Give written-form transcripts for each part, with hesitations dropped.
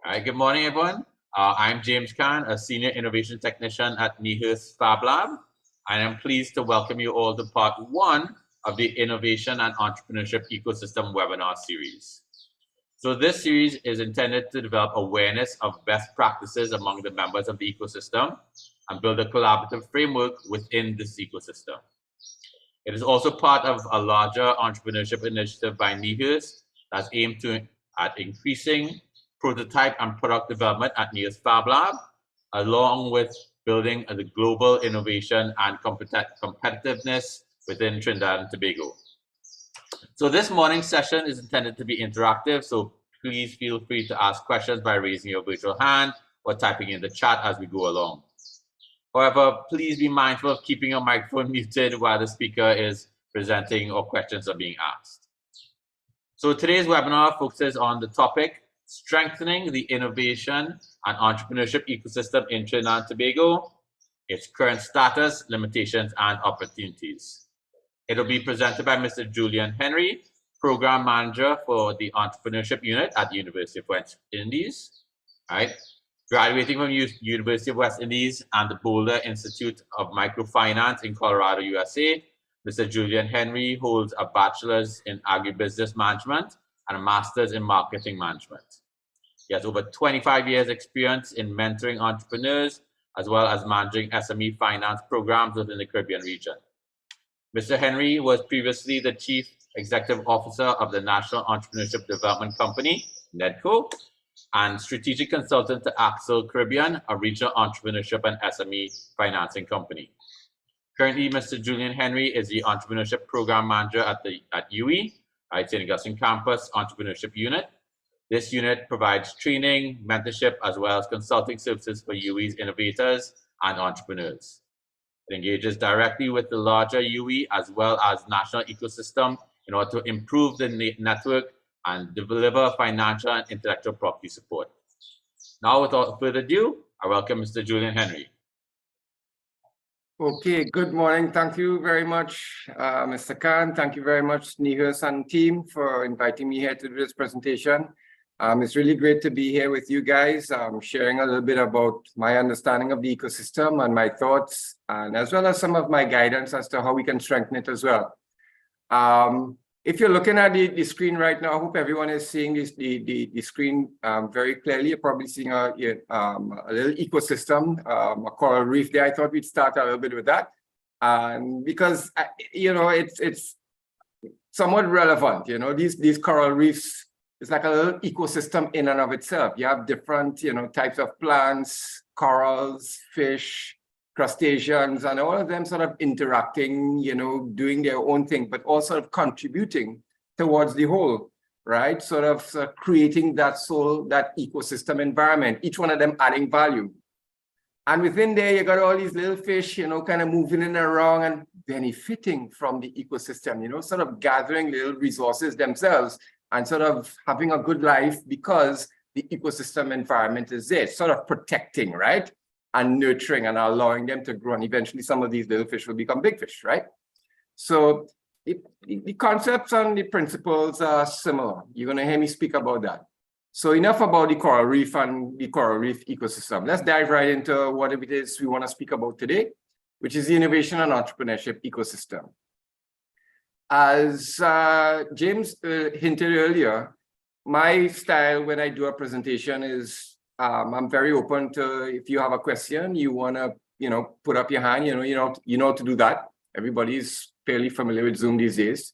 All right, good morning, everyone. I'm James Khan, a Senior Innovation Technician at Nihus Fab Lab, and I'm pleased to welcome you all to part one of the Innovation and Entrepreneurship Ecosystem webinar series. So this series is intended to develop awareness of best practices among the members of the ecosystem and build a collaborative framework within this ecosystem. It is also part of a larger entrepreneurship initiative by Nihus that's aimed at increasing prototype and product development at Nihus Fab Lab, along with building the global innovation and competitiveness within Trinidad and Tobago. So this morning's session is intended to be interactive, so please feel free to ask questions by raising your virtual hand or typing in the chat as we go along. However, please be mindful of keeping your microphone muted while the speaker is presenting or questions are being asked. So today's webinar focuses on the topic, strengthening the innovation and entrepreneurship ecosystem in Trinidad and Tobago, its current status, limitations, and opportunities. It'll be presented by Mr. Julian Henry, Program Manager for the Entrepreneurship Unit at the University of West Indies. All right. Graduating from University of West Indies and the Boulder Institute of Microfinance in Colorado, USA, Mr. Julian Henry holds a bachelor's in agribusiness management and a master's in marketing management. He has over 25 years experience in mentoring entrepreneurs, as well as managing SME finance programs within the Caribbean region. Mr. Henry was previously the Chief Executive Officer of the National Entrepreneurship Development Company, NEDCO, and Strategic Consultant to Axel Caribbean, a regional entrepreneurship and SME financing company. Currently, Mr. Julian Henry is the Entrepreneurship Program Manager at UE, St. Augustine Campus Entrepreneurship Unit. This unit provides training, mentorship, as well as consulting services for UE's innovators and entrepreneurs. It engages directly with the larger UE as well as national ecosystem in order to improve the network and deliver financial and intellectual property support. Now, without further ado, I welcome Mr. Julian Henry. Okay, good morning. Thank you very much, Mr. Khan. Thank you very much, Nihus and team, for inviting me here to do this presentation. It's really great to be here with you guys, sharing a little bit about my understanding of the ecosystem and my thoughts, and as well as some of my guidance as to how we can strengthen it as well. If you're looking at the screen right now, I hope everyone is seeing the screen very clearly. You're probably seeing a little ecosystem, a coral reef there. I thought we'd start a little bit with that, because it's somewhat relevant. These coral reefs, it's like a little ecosystem in and of itself. You have different types of plants, corals, fish, crustaceans, and all of them sort of interacting, doing their own thing, but also contributing towards the whole, right? Sort of creating that ecosystem environment, each one of them adding value. And within there, you got all these little fish, kind of moving in and around and benefiting from the ecosystem, sort of gathering little resources themselves and sort of having a good life because the ecosystem environment is there, sort of protecting, right? And nurturing and allowing them to grow. And eventually some of these little fish will become big fish, right? So the concepts and the principles are similar. You're going to hear me speak about that. So enough about the coral reef and the coral reef ecosystem. Let's dive right into what it is we want to speak about today, which is the innovation and entrepreneurship ecosystem. As James hinted earlier, my style when I do a presentation is I'm very open to, if you have a question, you want to, put up your hand, you know how to do that. Everybody's fairly familiar with Zoom these days.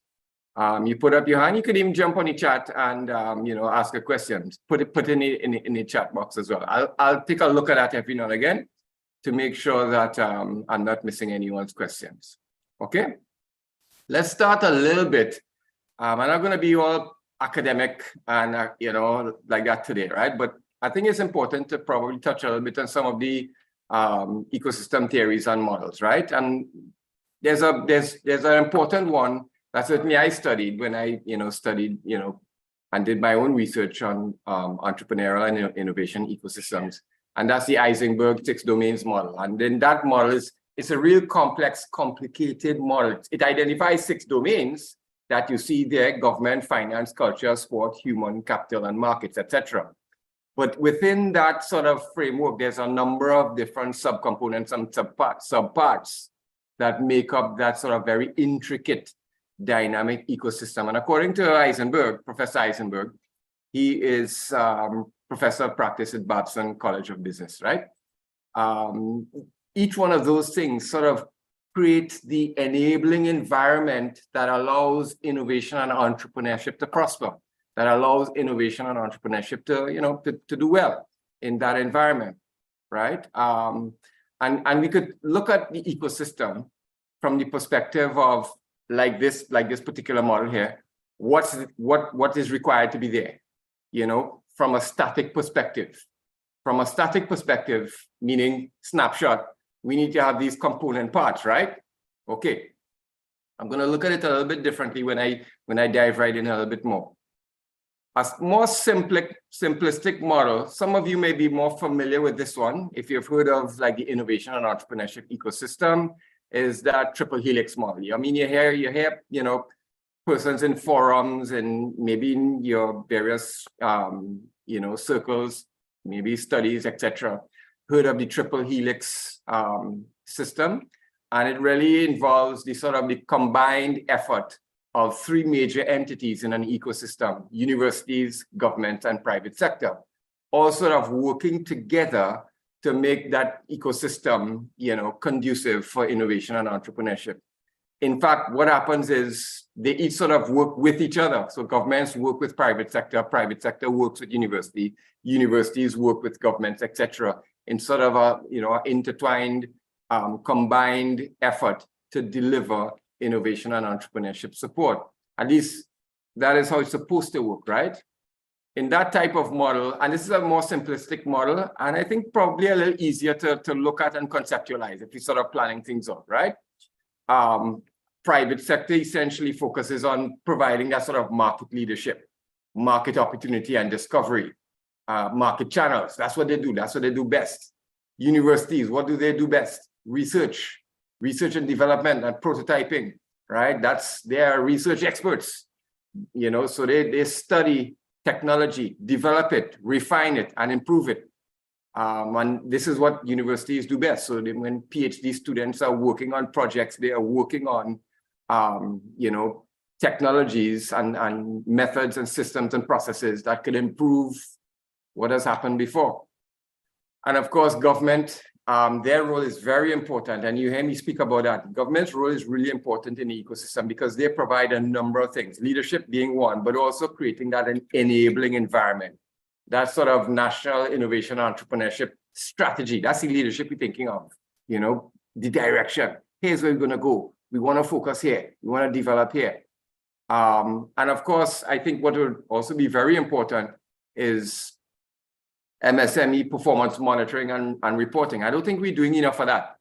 You put up your hand, you could even jump on the chat and, ask a question, put it in the chat box as well. I'll take a look at that every now and again to make sure that I'm not missing anyone's questions. Okay, let's start a little bit. I'm not going to be all academic and, like that today, right? But I think it's important to probably touch a little bit on some of the ecosystem theories and models, right? And there's an important one that certainly I studied when I studied and did my own research on entrepreneurial and innovation ecosystems, and that's the Eisenberg 6 domains model. And then that model it's a real complex, complicated model. It identifies 6 domains that you see there: government, finance, culture, sport, human capital, and markets, etc. But within that sort of framework, there's a number of different subcomponents and subparts that make up that sort of very intricate dynamic ecosystem. And according to Eisenberg, Professor Eisenberg, he is professor of practice at Babson College of Business, right? Each one of those things sort of create the enabling environment that allows innovation and entrepreneurship to prosper, that allows innovation and entrepreneurship to do well in that environment, right? And we could look at the ecosystem from the perspective of like this particular model here. What is required to be there, from a static perspective. From a static perspective, meaning snapshot, we need to have these component parts, right? Okay, I'm going to look at it a little bit differently when I dive right in a little bit more. A more simplistic model, some of you may be more familiar with this one, if you've heard of like the innovation and entrepreneurship ecosystem, is that triple helix model. I mean, you hear, persons in forums and maybe in your various, circles, maybe studies, etc., heard of the triple helix system. And it really involves the sort of the combined effort of three major entities in an ecosystem: universities, government, and private sector, all sort of working together to make that ecosystem, conducive for innovation and entrepreneurship. In fact, what happens is they each sort of work with each other. So governments work with private sector works with university, universities work with governments, etc., in sort of a intertwined, combined effort to deliver innovation and entrepreneurship support. At least that is how it's supposed to work, right? In that type of model, and this is a more simplistic model, and I think probably a little easier to look at and conceptualize if you're sort of planning things out, right? Private sector essentially focuses on providing that sort of market leadership, market opportunity and discovery, market channels. That's what they do. That's what they do best. Universities, what do they do best? Research and development and prototyping, right? They are research experts, so they study technology, develop it, refine it, and improve it. And this is what universities do best. So when PhD students are working on projects, they are working on, technologies and methods and systems and processes that could improve what has happened before. And of course, government, their role is very important. And you hear me speak about that. Government's role is really important in the ecosystem because they provide a number of things, leadership being one, but also creating that enabling environment. That sort of national innovation entrepreneurship strategy. That's the leadership we're thinking of, the direction. Here's where we're going to go. We want to focus here. We want to develop here. And of course, I think what would also be very important is MSME performance monitoring and reporting. I don't think we're doing enough of that.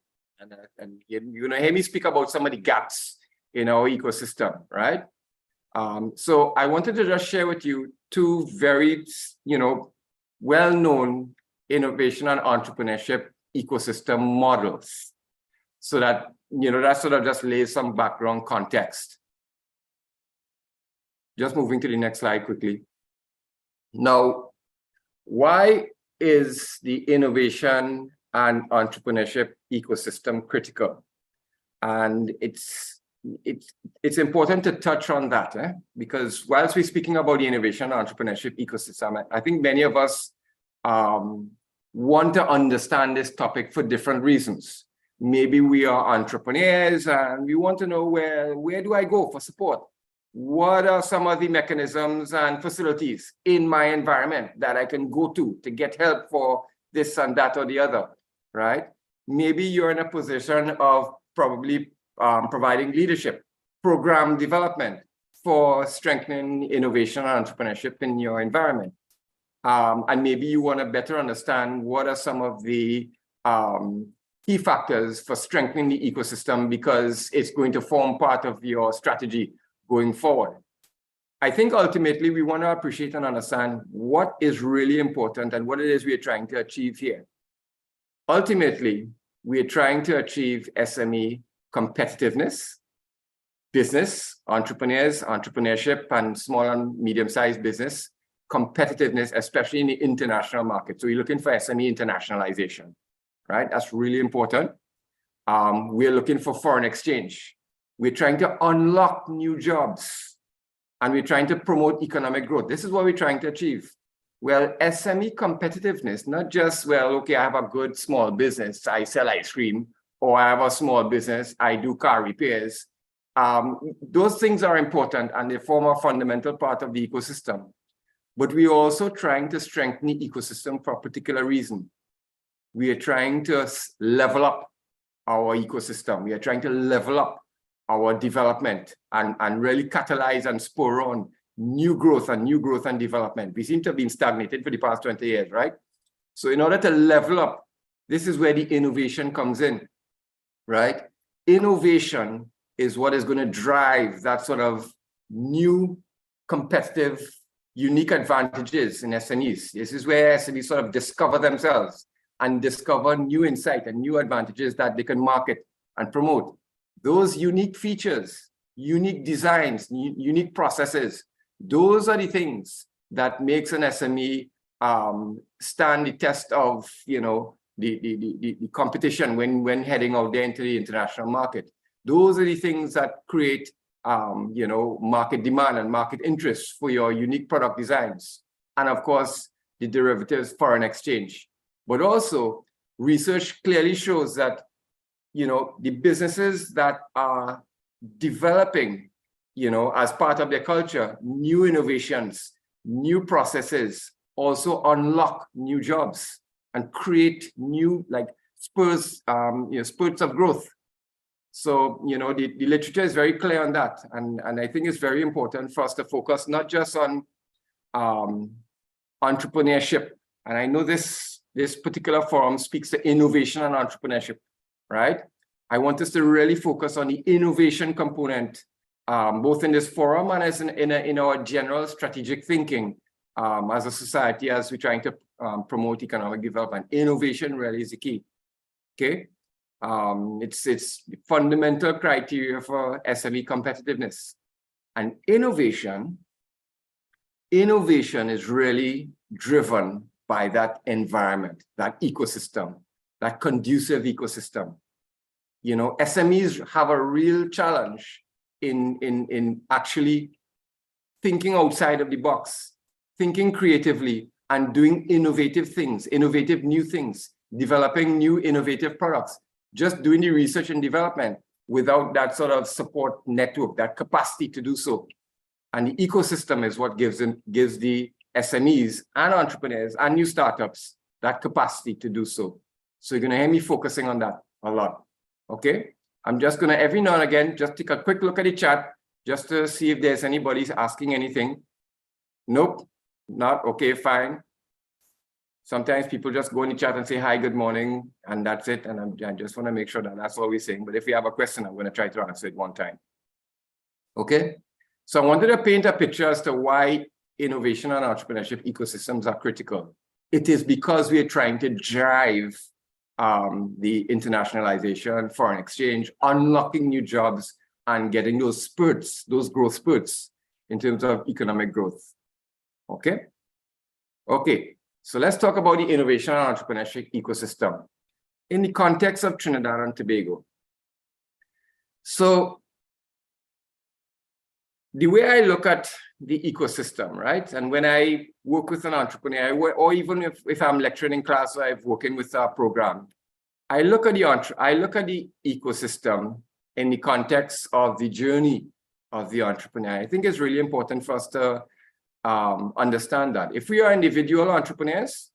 And you're going to hear me speak about some of the gaps in our ecosystem, right? So I wanted to just share with you two very, well-known innovation and entrepreneurship ecosystem models, so that, that sort of just lays some background context. Just moving to the next slide quickly. Now, why is the innovation and entrepreneurship ecosystem critical? And it's important to touch on that, because whilst we're speaking about the innovation and entrepreneurship ecosystem, I think many of us want to understand this topic for different reasons. Maybe we are entrepreneurs and we want to know where do I go for support? What are some of the mechanisms and facilities in my environment that I can go to get help for this and that or the other, right? Maybe you're in a position of probably providing leadership, program development for strengthening innovation and entrepreneurship in your environment. And maybe you want to better understand what are some of the key factors for strengthening the ecosystem, because it's going to form part of your strategy going forward. I think ultimately we want to appreciate and understand what is really important and what it is we are trying to achieve here. Ultimately, we are trying to achieve SME competitiveness, business, entrepreneurs, entrepreneurship, and small and medium-sized business competitiveness, especially in the international market. So we're looking for SME internationalization, right? That's really important. We're looking for foreign exchange. We're trying to unlock new jobs, and we're trying to promote economic growth. This is what we're trying to achieve. Well, SME competitiveness, not just, well, okay, I have a good small business, I sell ice cream, or I have a small business, I do car repairs. Those things are important and they form a fundamental part of the ecosystem. But we're also trying to strengthen the ecosystem for a particular reason. We are trying to level up our ecosystem. We are trying to level up our development and really catalyze and spur on new growth and development. We seem to have been stagnated for the past 20 years, right? So in order to level up, this is where the innovation comes in, right? Innovation is what is going to drive that sort of new competitive, unique advantages in SMEs. This is where SMEs sort of discover themselves and discover new insight and new advantages that they can market and promote. Those unique features, unique designs, unique processes, those are the things that makes an SME stand the test of, you know, the competition when heading out there into the international market. Those are the things that create, you know, market demand and market interest for your unique product designs. And of course, the derivatives, foreign exchange. But also, research clearly shows that, you know, the businesses that are developing, you know, as part of their culture, new innovations, new processes, also unlock new jobs and create new, like, spurts of growth. So, you know, the literature is very clear on that. And I think it's very important for us to focus not just on entrepreneurship. And I know this particular forum speaks to innovation and entrepreneurship, right? I want us to really focus on the innovation component, both in this forum and as in our general strategic thinking as a society, as we're trying to promote economic development. Innovation really is the key, okay? It's fundamental criteria for SME competitiveness. And innovation is really driven by that environment, that ecosystem, that conducive ecosystem. You know, SMEs have a real challenge in actually thinking outside of the box, thinking creatively and doing innovative things, innovative new things, developing new innovative products, just doing the research and development without that sort of support network, that capacity to do so. And the ecosystem is what gives the SMEs and entrepreneurs and new startups that capacity to do so. So you're going to hear me focusing on that a lot. Okay, I'm just going to every now and again just take a quick look at the chat just to see if there's anybody asking anything. Nope, not okay, fine. Sometimes people just go in the chat and say hi, good morning, and that's it. And I just want to make sure that that's all we're saying. But if you have a question, I'm going to try to answer it one time. Okay, so I wanted to paint a picture as to why innovation and entrepreneurship ecosystems are critical. It is because we are trying to drive the internationalization, foreign exchange, unlocking new jobs, and getting those spurts, those growth spurts in terms of economic growth. Okay? Okay, so let's talk about the innovation and entrepreneurship ecosystem in the context of Trinidad and Tobago. So the way I look at the ecosystem, right? And when I work with an entrepreneur, or even if I'm lecturing in class or I'm working with a program, I look at the ecosystem in the context of the journey of the entrepreneur. I think it's really important for us to understand that. If we are individual entrepreneurs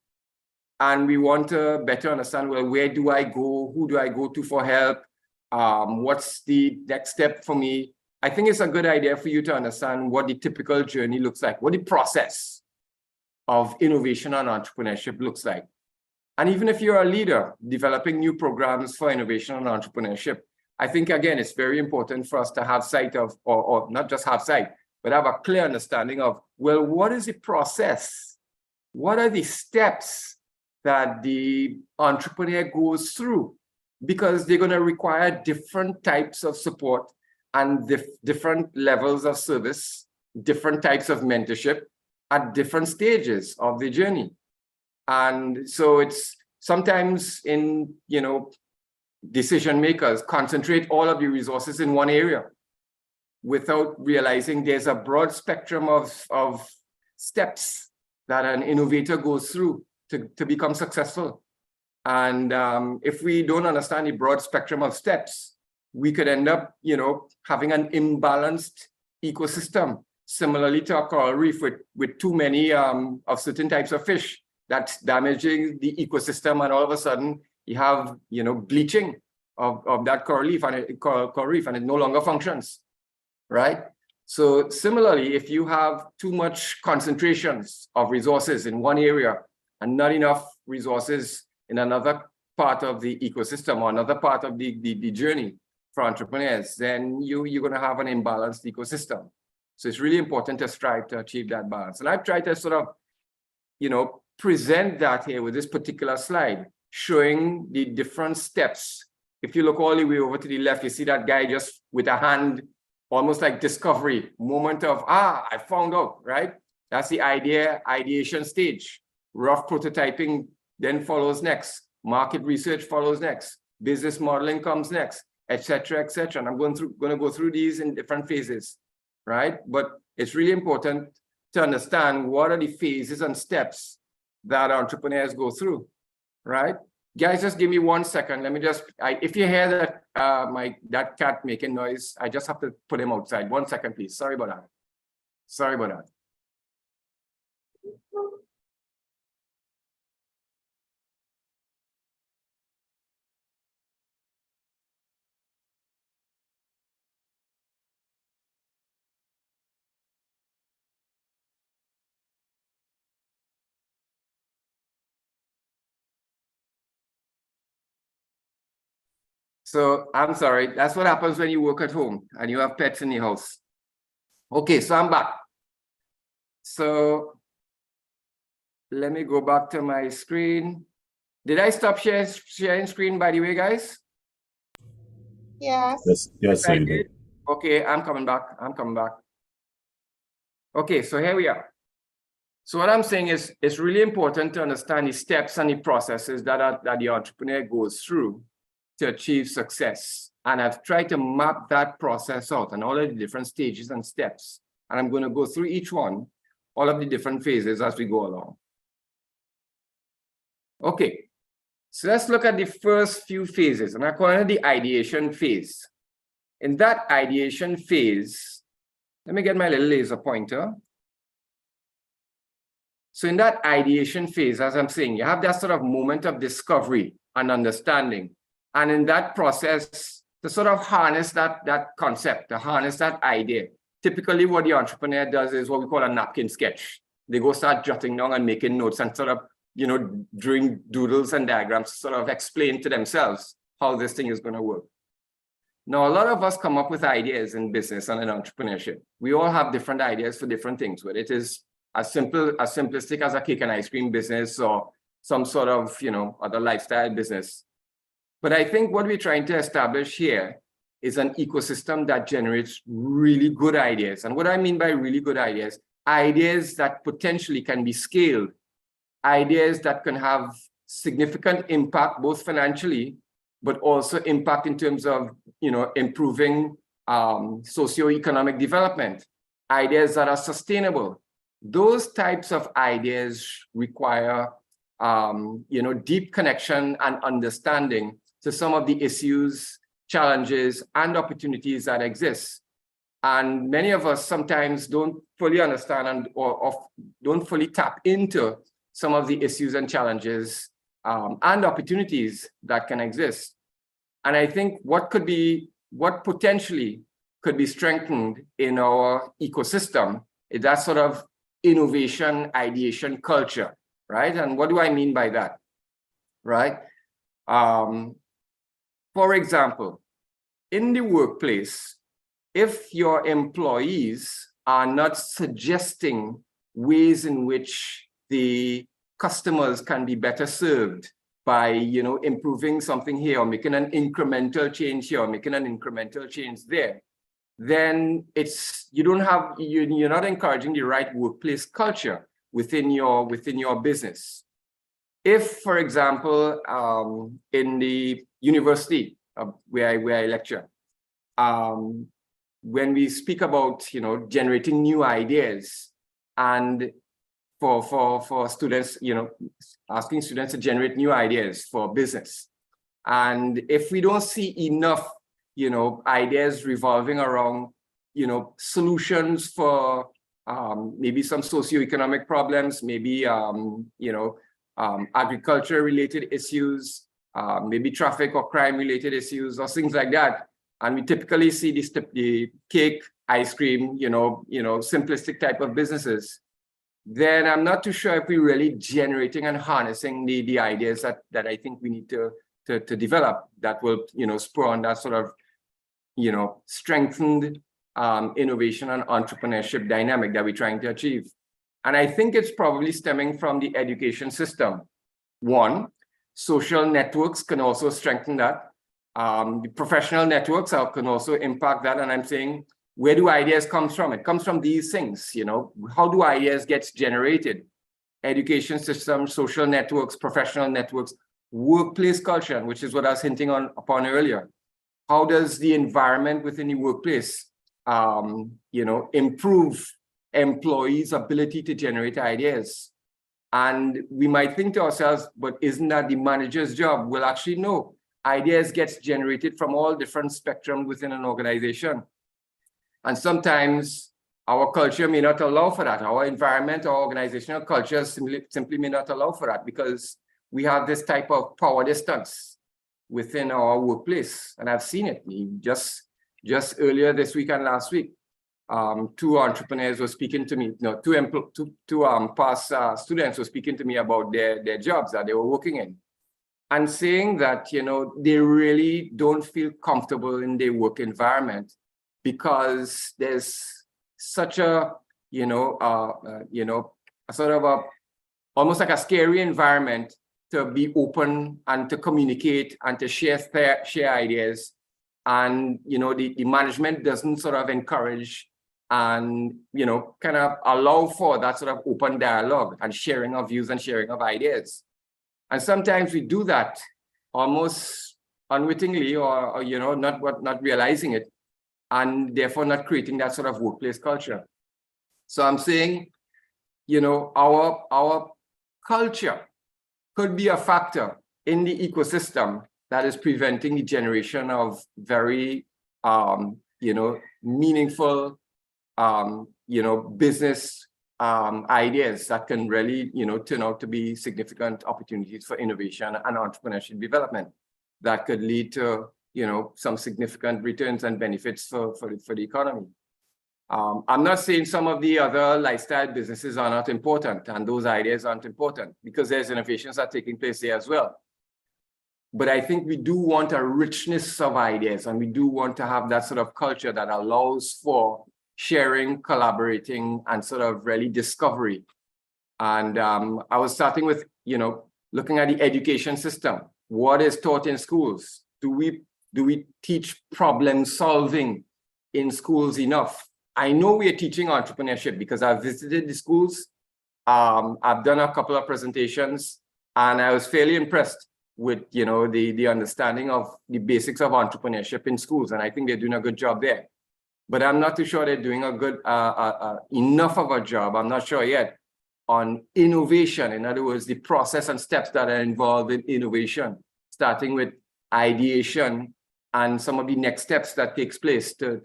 and we want to better understand, well, where do I go? Who do I go to for help? What's the next step for me? I think it's a good idea for you to understand what the typical journey looks like, what the process of innovation and entrepreneurship looks like. And even if you're a leader developing new programs for innovation and entrepreneurship, I think, again, it's very important for us to have sight of, or not just have sight, but have a clear understanding of, well, what is the process? What are the steps that the entrepreneur goes through? Because they're going to require different types of support and different levels of service, different types of mentorship, at different stages of the journey. And so it's sometimes in, decision makers concentrate all of the resources in one area without realizing there's a broad spectrum of steps that an innovator goes through to become successful. And if we don't understand the broad spectrum of steps, we could end up, having an imbalanced ecosystem, similarly to a coral reef with too many of certain types of fish that's damaging the ecosystem, and all of a sudden you have, bleaching of that coral reef and it no longer functions, right? So similarly, if you have too much concentrations of resources in one area and not enough resources in another part of the ecosystem or another part of the journey for entrepreneurs, then you're going to have an imbalanced ecosystem. So it's really important to strive to achieve that balance. And I've tried to sort of, present that here with this particular slide, showing the different steps. If you look all the way over to the left, you see that guy just with a hand, almost like discovery, moment of, I found out, right? That's the ideation stage. Rough prototyping then follows next. Market research follows next. Business modeling comes next, etc., etc. And I'm going to go through these in different phases, right? But it's really important to understand what are the phases and steps that entrepreneurs go through, right? Guys, just give me 1 second. Let me just, if you hear that that cat making noise, I just have to put him outside. 1 second, please. Sorry about that. Sorry about that. So I'm sorry, that's what happens when you work at home and you have pets in the house. Okay, so I'm back. So let me go back to my screen. Did I stop sharing screen, by the way, guys? Yes. Yes, I did. Okay, I'm coming back. Okay, so here we are. So what I'm saying is it's really important to understand the steps and the processes that the entrepreneur goes through to achieve success. And I've tried to map that process out and all of the different stages and steps. And I'm going to go through each one, all of the different phases as we go along. Okay, so let's look at the first few phases, and I call it the ideation phase. In that ideation phase, let me get my little laser pointer. So in that ideation phase, as I'm saying, you have that sort of moment of discovery and understanding. And in that process, to sort of harness that concept, to harness that idea. Typically, what the entrepreneur does is what we call a napkin sketch. They go start jotting down and making notes and sort of, doing doodles and diagrams to sort of explain to themselves how this thing is going to work. Now, a lot of us come up with ideas in business and in entrepreneurship. We all have different ideas for different things, whether it is as simplistic as a cake and ice cream business or some sort of, other lifestyle business. But I think what we're trying to establish here is an ecosystem that generates really good ideas. And what I mean by really good ideas, ideas that potentially can be scaled, ideas that can have significant impact, both financially, but also impact in terms of, improving socioeconomic development, ideas that are sustainable. Those types of ideas require, deep connection and understanding to some of the issues, challenges, and opportunities that exist. And many of us sometimes don't fully understand or don't fully tap into some of the issues and challenges and opportunities that can exist. And I think what potentially could be strengthened in our ecosystem is that sort of innovation, ideation culture, right? And what do I mean by that, right? For example, in the workplace, if your employees are not suggesting ways in which the customers can be better served by, improving something here or making an incremental change here or making an incremental change there, then you're not encouraging the right workplace culture within your business. If, for example, in the university where I lecture, when we speak about generating new ideas and for students, asking students to generate new ideas for business, and if we don't see enough ideas revolving around solutions for maybe some socioeconomic problems, maybe agriculture related issues, maybe traffic or crime related issues or things like that. And we typically see the cake, ice cream, simplistic type of businesses. Then I'm not too sure if we're really generating and harnessing the ideas that I think we need to develop that will, spur on that sort of, strengthened innovation and entrepreneurship dynamic that we're trying to achieve. And I think it's probably stemming from the education system. One, social networks can also strengthen that. The professional networks can also impact that. And I'm saying, where do ideas come from? It comes from these things, how do ideas get generated? Education system, social networks, professional networks, workplace culture, which is what I was hinting upon earlier. How does the environment within the workplace, improve employees' ability to generate ideas? And we might think to ourselves, but isn't that the manager's job? Well, actually, no. Ideas gets generated from all different spectrums within an organization. And sometimes our culture may not allow for that. Our environment, our organizational culture simply may not allow for that, because we have this type of power distance within our workplace. And I've seen it. Just earlier this week and last week, two entrepreneurs were speaking to me, two past students were speaking to me about their jobs that they were working in, and saying that, they really don't feel comfortable in their work environment because there's such a, almost like a scary environment to be open and to communicate and to share ideas. And, the management doesn't sort of encourage and, kind of allow for that sort of open dialogue and sharing of views and sharing of ideas. And sometimes we do that almost unwittingly or not realizing it, and therefore not creating that sort of workplace culture. So I'm saying, our culture could be a factor in the ecosystem that is preventing the generation of very, meaningful, business ideas that can really, turn out to be significant opportunities for innovation and entrepreneurship development that could lead to, some significant returns and benefits for the economy. I'm not saying some of the other lifestyle businesses are not important and those ideas aren't important, because there's innovations that are taking place there as well. But I think we do want a richness of ideas, and we do want to have that sort of culture that allows for sharing, collaborating, and sort of really discovery. And I was starting with, looking at the education system. What is taught in schools? Do we teach problem solving in schools enough? I know we are teaching entrepreneurship because I've visited the schools. I've done a couple of presentations, and I was fairly impressed with, the understanding of the basics of entrepreneurship in schools. And I think they're doing a good job there. But I'm not too sure they're doing a good, enough of a job. I'm not sure yet on innovation. In other words, the process and steps that are involved in innovation, starting with ideation and some of the next steps that takes place to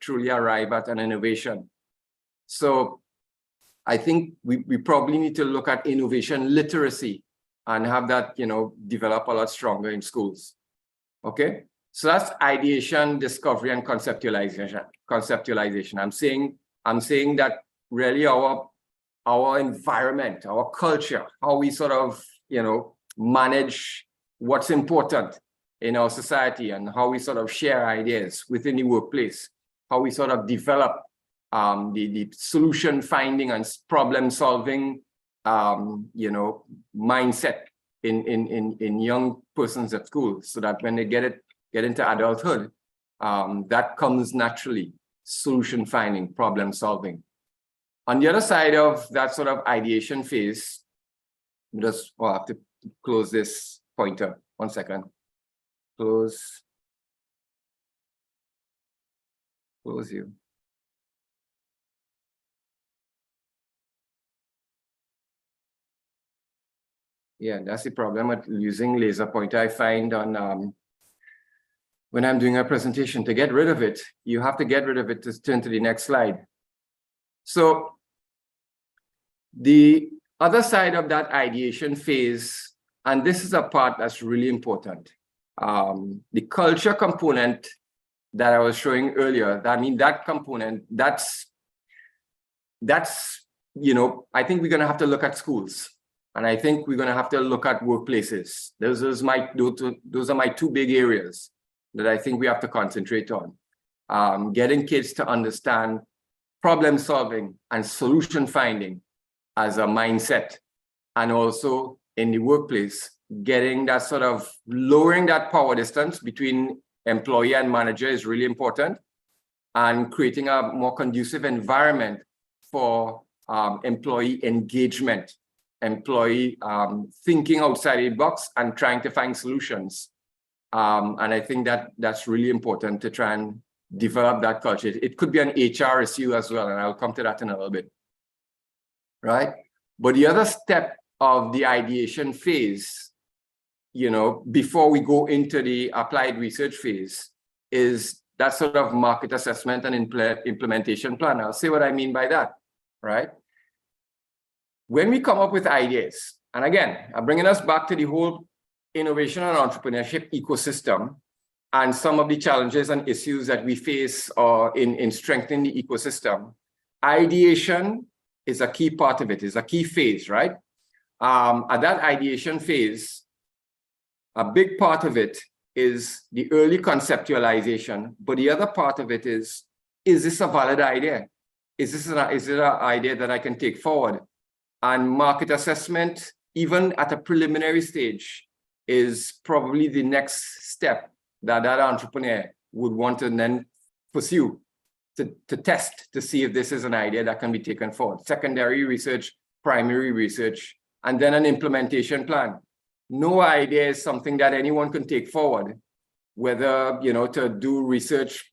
truly arrive at an innovation. So I think we probably need to look at innovation literacy and have that, develop a lot stronger in schools. Okay, so that's ideation, discovery, and conceptualization. I'm saying that really our environment, our culture, how we sort of, manage what's important in our society and how we sort of share ideas within the workplace, how we sort of develop the solution finding and problem solving, mindset in young persons at school, so that when they get into adulthood, that comes naturally. solution finding, problem solving. On the other side of that sort of ideation phase, I'll have to close this pointer. 1 second. Close you. Yeah, that's the problem with using laser pointer. I find on when I'm doing a presentation, to get rid of it, you have to get rid of it to turn to the next slide. So the other side of that ideation phase, and this is a part that's really important, the culture component that I was showing earlier, that component, that's I think we're going to have to look at schools. And I think we're going to have to look at workplaces. Those are my two big areas that I think we have to concentrate on. Getting kids to understand problem solving and solution finding as a mindset. And also in the workplace, getting that sort of lowering that power distance between employee and manager is really important. And creating a more conducive environment for employee engagement. Employee thinking outside the box and trying to find solutions. And I think that's really important to try and develop that culture. It could be an HR issue as well, and I'll come to that in a little bit, right? But the other step of the ideation phase, before we go into the applied research phase, is that sort of market assessment and implementation plan. I'll say what I mean by that, right? When we come up with ideas, and again, I'm bringing us back to the whole innovation and entrepreneurship ecosystem and some of the challenges and issues that we face in strengthening the ecosystem. Ideation is a key part of it, is a key phase, right? At that ideation phase, a big part of it is the early conceptualization, but the other part of it is this a valid idea? Is it an idea that I can take forward? And market assessment, even at a preliminary stage, is probably the next step that entrepreneur would want to then pursue to test to see if this is an idea that can be taken forward. Secondary research, primary research, and then an implementation plan. No idea is something that anyone can take forward, whether to do research,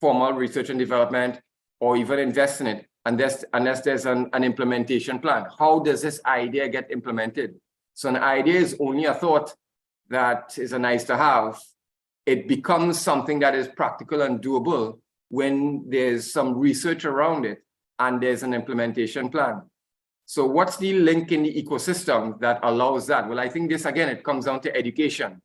formal research and development, or even invest in it. Unless there's an implementation plan. How does this idea get implemented? So an idea is only a thought that is a nice to have. It becomes something that is practical and doable when there's some research around it and there's an implementation plan. So what's the link in the ecosystem that allows that? Well, I think this, again, it comes down to education.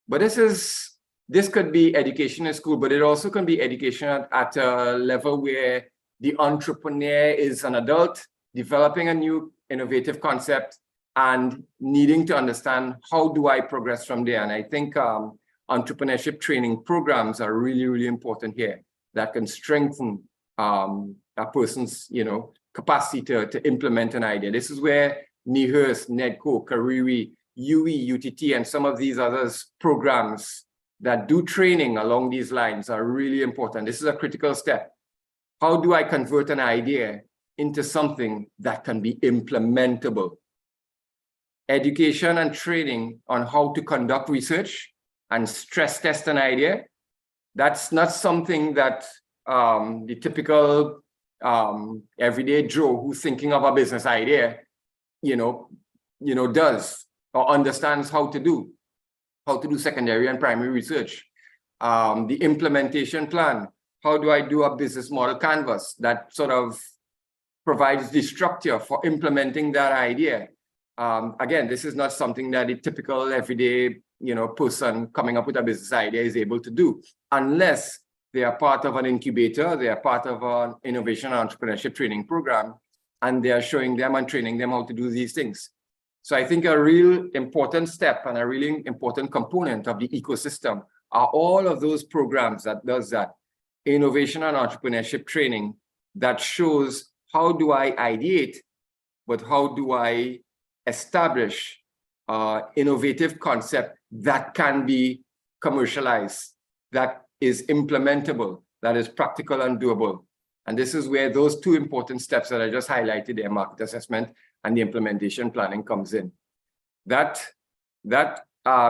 But this could be education in school, but it also can be education at a level where the entrepreneur is an adult developing a new innovative concept and needing to understand how do I progress from there. And I think entrepreneurship training programs are really, really important here that can strengthen a person's capacity to implement an idea. This is where NIHURST, NEDCO, Kariri, UE, UTT, and some of these others programs that do training along these lines are really important. This is a critical step. How do I convert an idea into something that can be implementable? Education and training on how to conduct research and stress test an idea. That's not something that the typical everyday Joe who's thinking of a business idea, does or understands how to do secondary and primary research. The implementation plan. How do I do a business model canvas that sort of provides the structure for implementing that idea? Again, this is not something that the typical everyday, person coming up with a business idea is able to do, unless they are part of an incubator, they are part of an innovation and entrepreneurship training program, and they are showing them and training them how to do these things. So I think a real important step and a really important component of the ecosystem are all of those programs that does that. Innovation and entrepreneurship training that shows how do I ideate, but how do I establish innovative concept that can be commercialized, that is implementable, that is practical and doable. And this is where those two important steps that I just highlighted, the market assessment and the implementation planning, comes in. That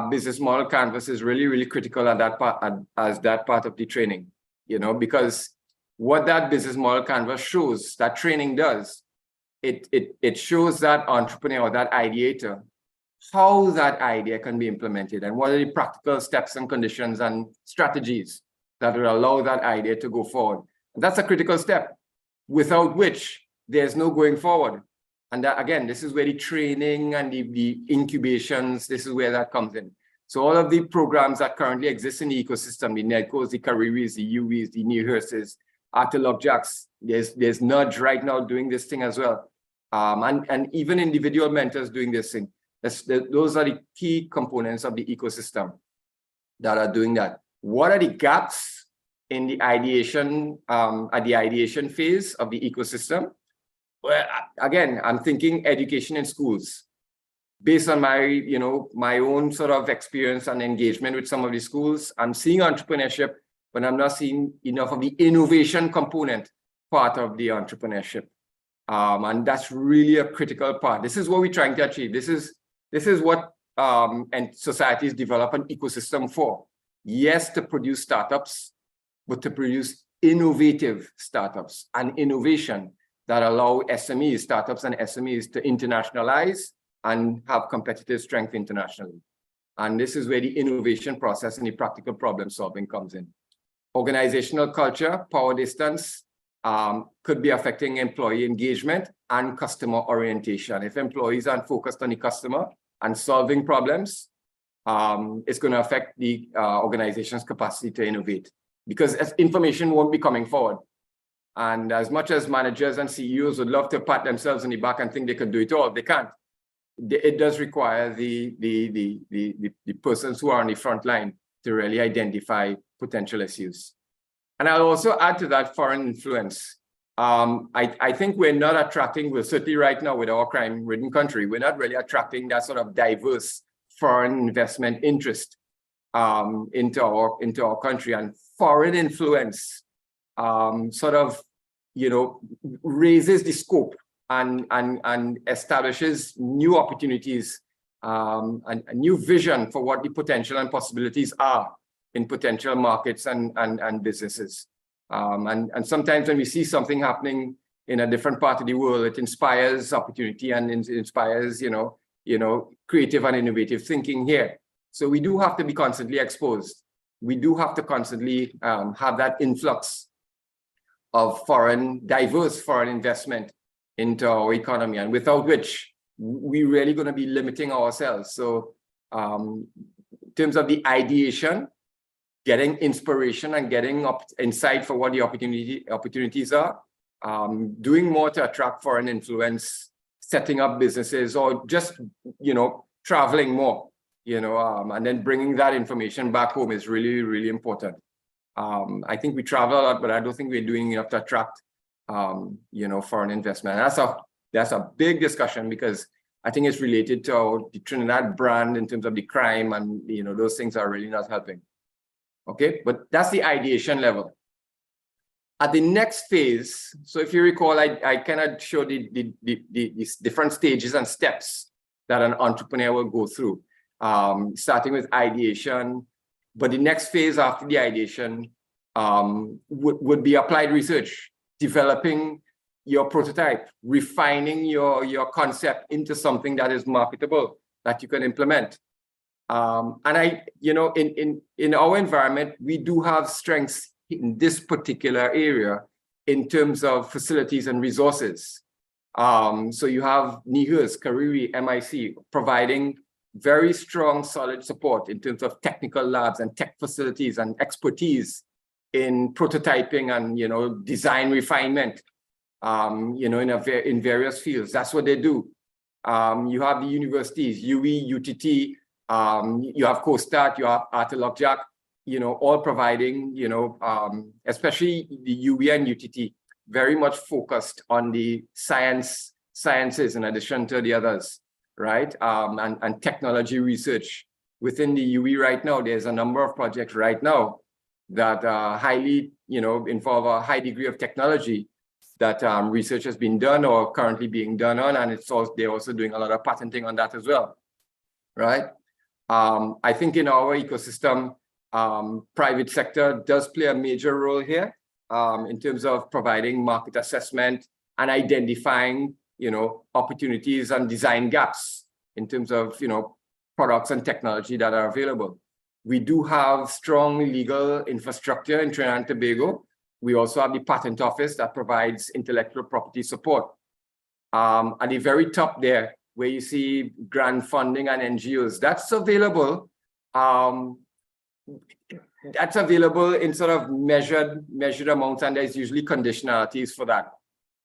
business model canvas is really, really critical at that part, as that part of the training, because what that business model canvas shows, that training does, it shows that entrepreneur or that ideator how that idea can be implemented and what are the practical steps and conditions and strategies that will allow that idea to go forward. And that's a critical step, without which there's no going forward. And that, again, this is where the training and the incubations, this is where that comes in. So all of the programs that currently exist in the ecosystem, the NEDCOs, the Kariris, the UWIs, the NEHRSs, Lockjacks, there's Nudge right now doing this thing as well. And even individual mentors doing this thing. Those are the key components of the ecosystem that are doing that. What are the gaps in the ideation, at the ideation phase of the ecosystem? Well, again, I'm thinking education in schools. Based on my, my own sort of experience and engagement with some of the schools, I'm seeing entrepreneurship, but I'm not seeing enough of the innovation component part of the entrepreneurship. And that's really a critical part. This is what we're trying to achieve. This is what and societies develop an ecosystem for. Yes, to produce startups, but to produce innovative startups and innovation that allow SMEs, startups and SMEs, to internationalize and have competitive strength internationally. And this is where the innovation process and the practical problem solving comes in. Organizational culture, power distance, could be affecting employee engagement and customer orientation. If employees aren't focused on the customer and solving problems, it's going to affect the organization's capacity to innovate, because information won't be coming forward. And as much as managers and CEOs would love to pat themselves on the back and think they can do it all, they can't. It does require the persons who are on the front line to really identify potential issues. And I'll also add to that foreign influence. I think we're not attracting, well, certainly right now with our crime-ridden country, we're not really attracting that sort of diverse foreign investment interest into our country. And foreign influence sort of, raises the scope and establishes new opportunities and a new vision for what the potential and possibilities are in potential markets and businesses. And sometimes when we see something happening in a different part of the world, it inspires opportunity and inspires, creative and innovative thinking here. So we do have to be constantly exposed. We do have to constantly have that influx of diverse foreign investment into our economy, and without which we're really going to be limiting ourselves. So in terms of the ideation, getting inspiration and getting insight for what the opportunities are, doing more to attract foreign influence, setting up businesses, or just, traveling more, and then bringing that information back home is really, really important. I think we travel a lot, but I don't think we're doing enough to attract, foreign investment. And that's a big discussion, because I think it's related to the Trinidad brand in terms of the crime, and those things are really not helping. Okay, but that's the ideation level. At the next phase, so if you recall, I kind of showed the different stages and steps that an entrepreneur will go through, starting with ideation. But the next phase after the ideation would be applied research, developing your prototype, refining your concept into something that is marketable, that you can implement. And in our environment, we do have strengths in this particular area in terms of facilities and resources. So you have NEHRS, Kariri, MIC providing very strong, solid support in terms of technical labs and tech facilities and expertise in prototyping and design refinement. In various fields. That's what they do. You have the universities, UE, UTT. You have CoStat, you have Lockjack, all providing, especially the UE and UTT, very much focused on the sciences in addition to the others, right? And technology research. Within the UE right now, there's a number of projects right now that highly, involve a high degree of technology that research has been done or currently being done on, and they're also doing a lot of patenting on that as well, right? I think in our ecosystem, private sector does play a major role here in terms of providing market assessment and identifying, opportunities and design gaps in terms of, products and technology that are available. We do have strong legal infrastructure in Trinidad and Tobago. We also have the patent office that provides intellectual property support. At the very top there, where you see grant funding and NGOs, that's available. That's available in sort of measured amounts, and there's usually conditionalities for that.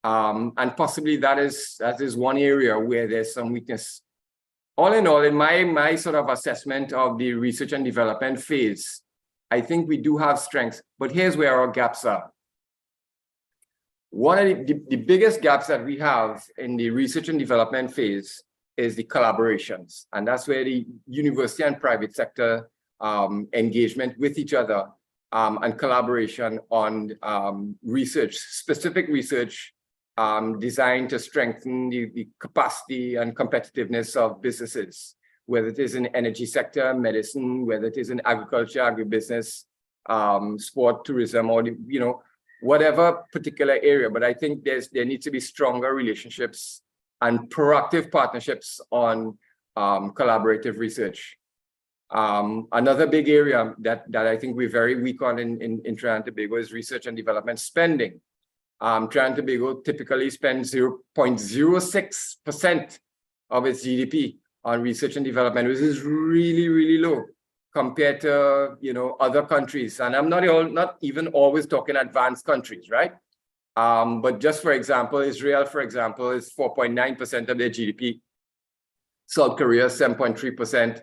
And possibly that is one area where there's some weakness. All in all, in my sort of assessment of the research and development phase, I think we do have strengths, but here's where our gaps are. One of the biggest gaps that we have in the research and development phase is the collaborations. And that's where the university and private sector engagement with each other and collaboration on research, specific research designed to strengthen the capacity and competitiveness of businesses, whether it is in the energy sector, medicine, whether it is in agriculture, agribusiness, sport, tourism, or whatever particular area. But I think there needs to be stronger relationships and proactive partnerships on collaborative research. Another big area that I think we're very weak on in Trinidad and Tobago is research and development spending. Trinidad and Tobago typically spends 0.06% of its GDP on research and development, which is really, really low compared to other countries. And I'm not even always talking advanced countries, right? But just for example, Israel, for example, is 4.9% of their GDP. South Korea, 7.3%.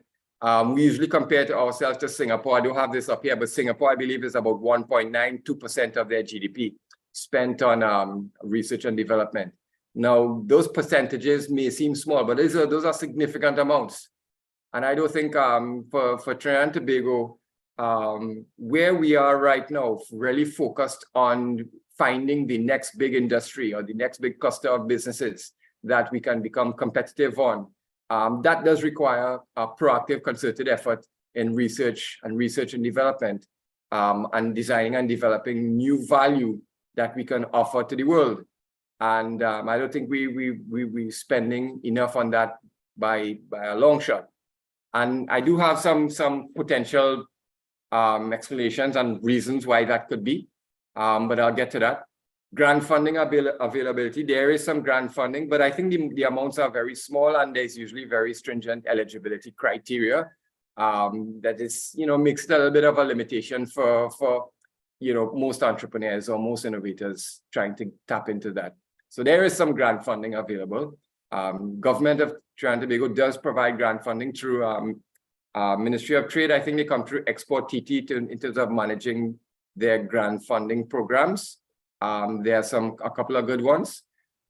We usually compare ourselves to Singapore. I don't have this up here, but Singapore, I believe, is about 1.92% of their GDP spent on research and development. Now, those percentages may seem small, but those are significant amounts. And I don't think for Trinidad and Tobago, where we are right now, really focused on finding the next big industry or the next big cluster of businesses that we can become competitive on. That does require a proactive, concerted effort in research and development, and designing and developing new value that we can offer to the world. And I don't think we're spending enough on that by a long shot. And I do have some potential explanations and reasons why that could be, but I'll get to that. Grant funding availability, there is some grant funding, but I think the amounts are very small, and there's usually very stringent eligibility criteria that is, makes it a little bit of a limitation for most entrepreneurs or most innovators trying to tap into that. So there is some grant funding available. Government of Trinidad and Tobago does provide grant funding through Ministry of Trade. I think they come through Export TT in terms of managing their grant funding programs. There are a couple of good ones,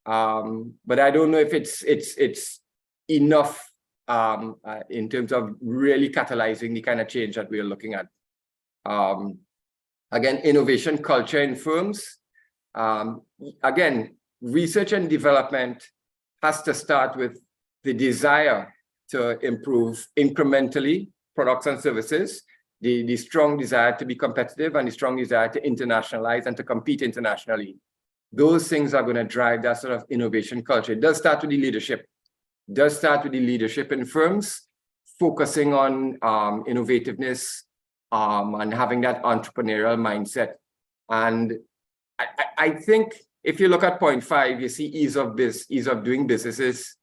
but I don't know if it's enough in terms of really catalyzing the kind of change that we're looking at. Again, innovation culture in firms. Again, research and development has to start with the desire to improve incrementally products and services, the strong desire to be competitive, and the strong desire to internationalize and to compete internationally. Those things are going to drive that sort of innovation culture. It does start with the leadership. It does start with the leadership in firms, focusing on innovativeness and having that entrepreneurial mindset. And I think if you look at point 5, you see ease of doing businesses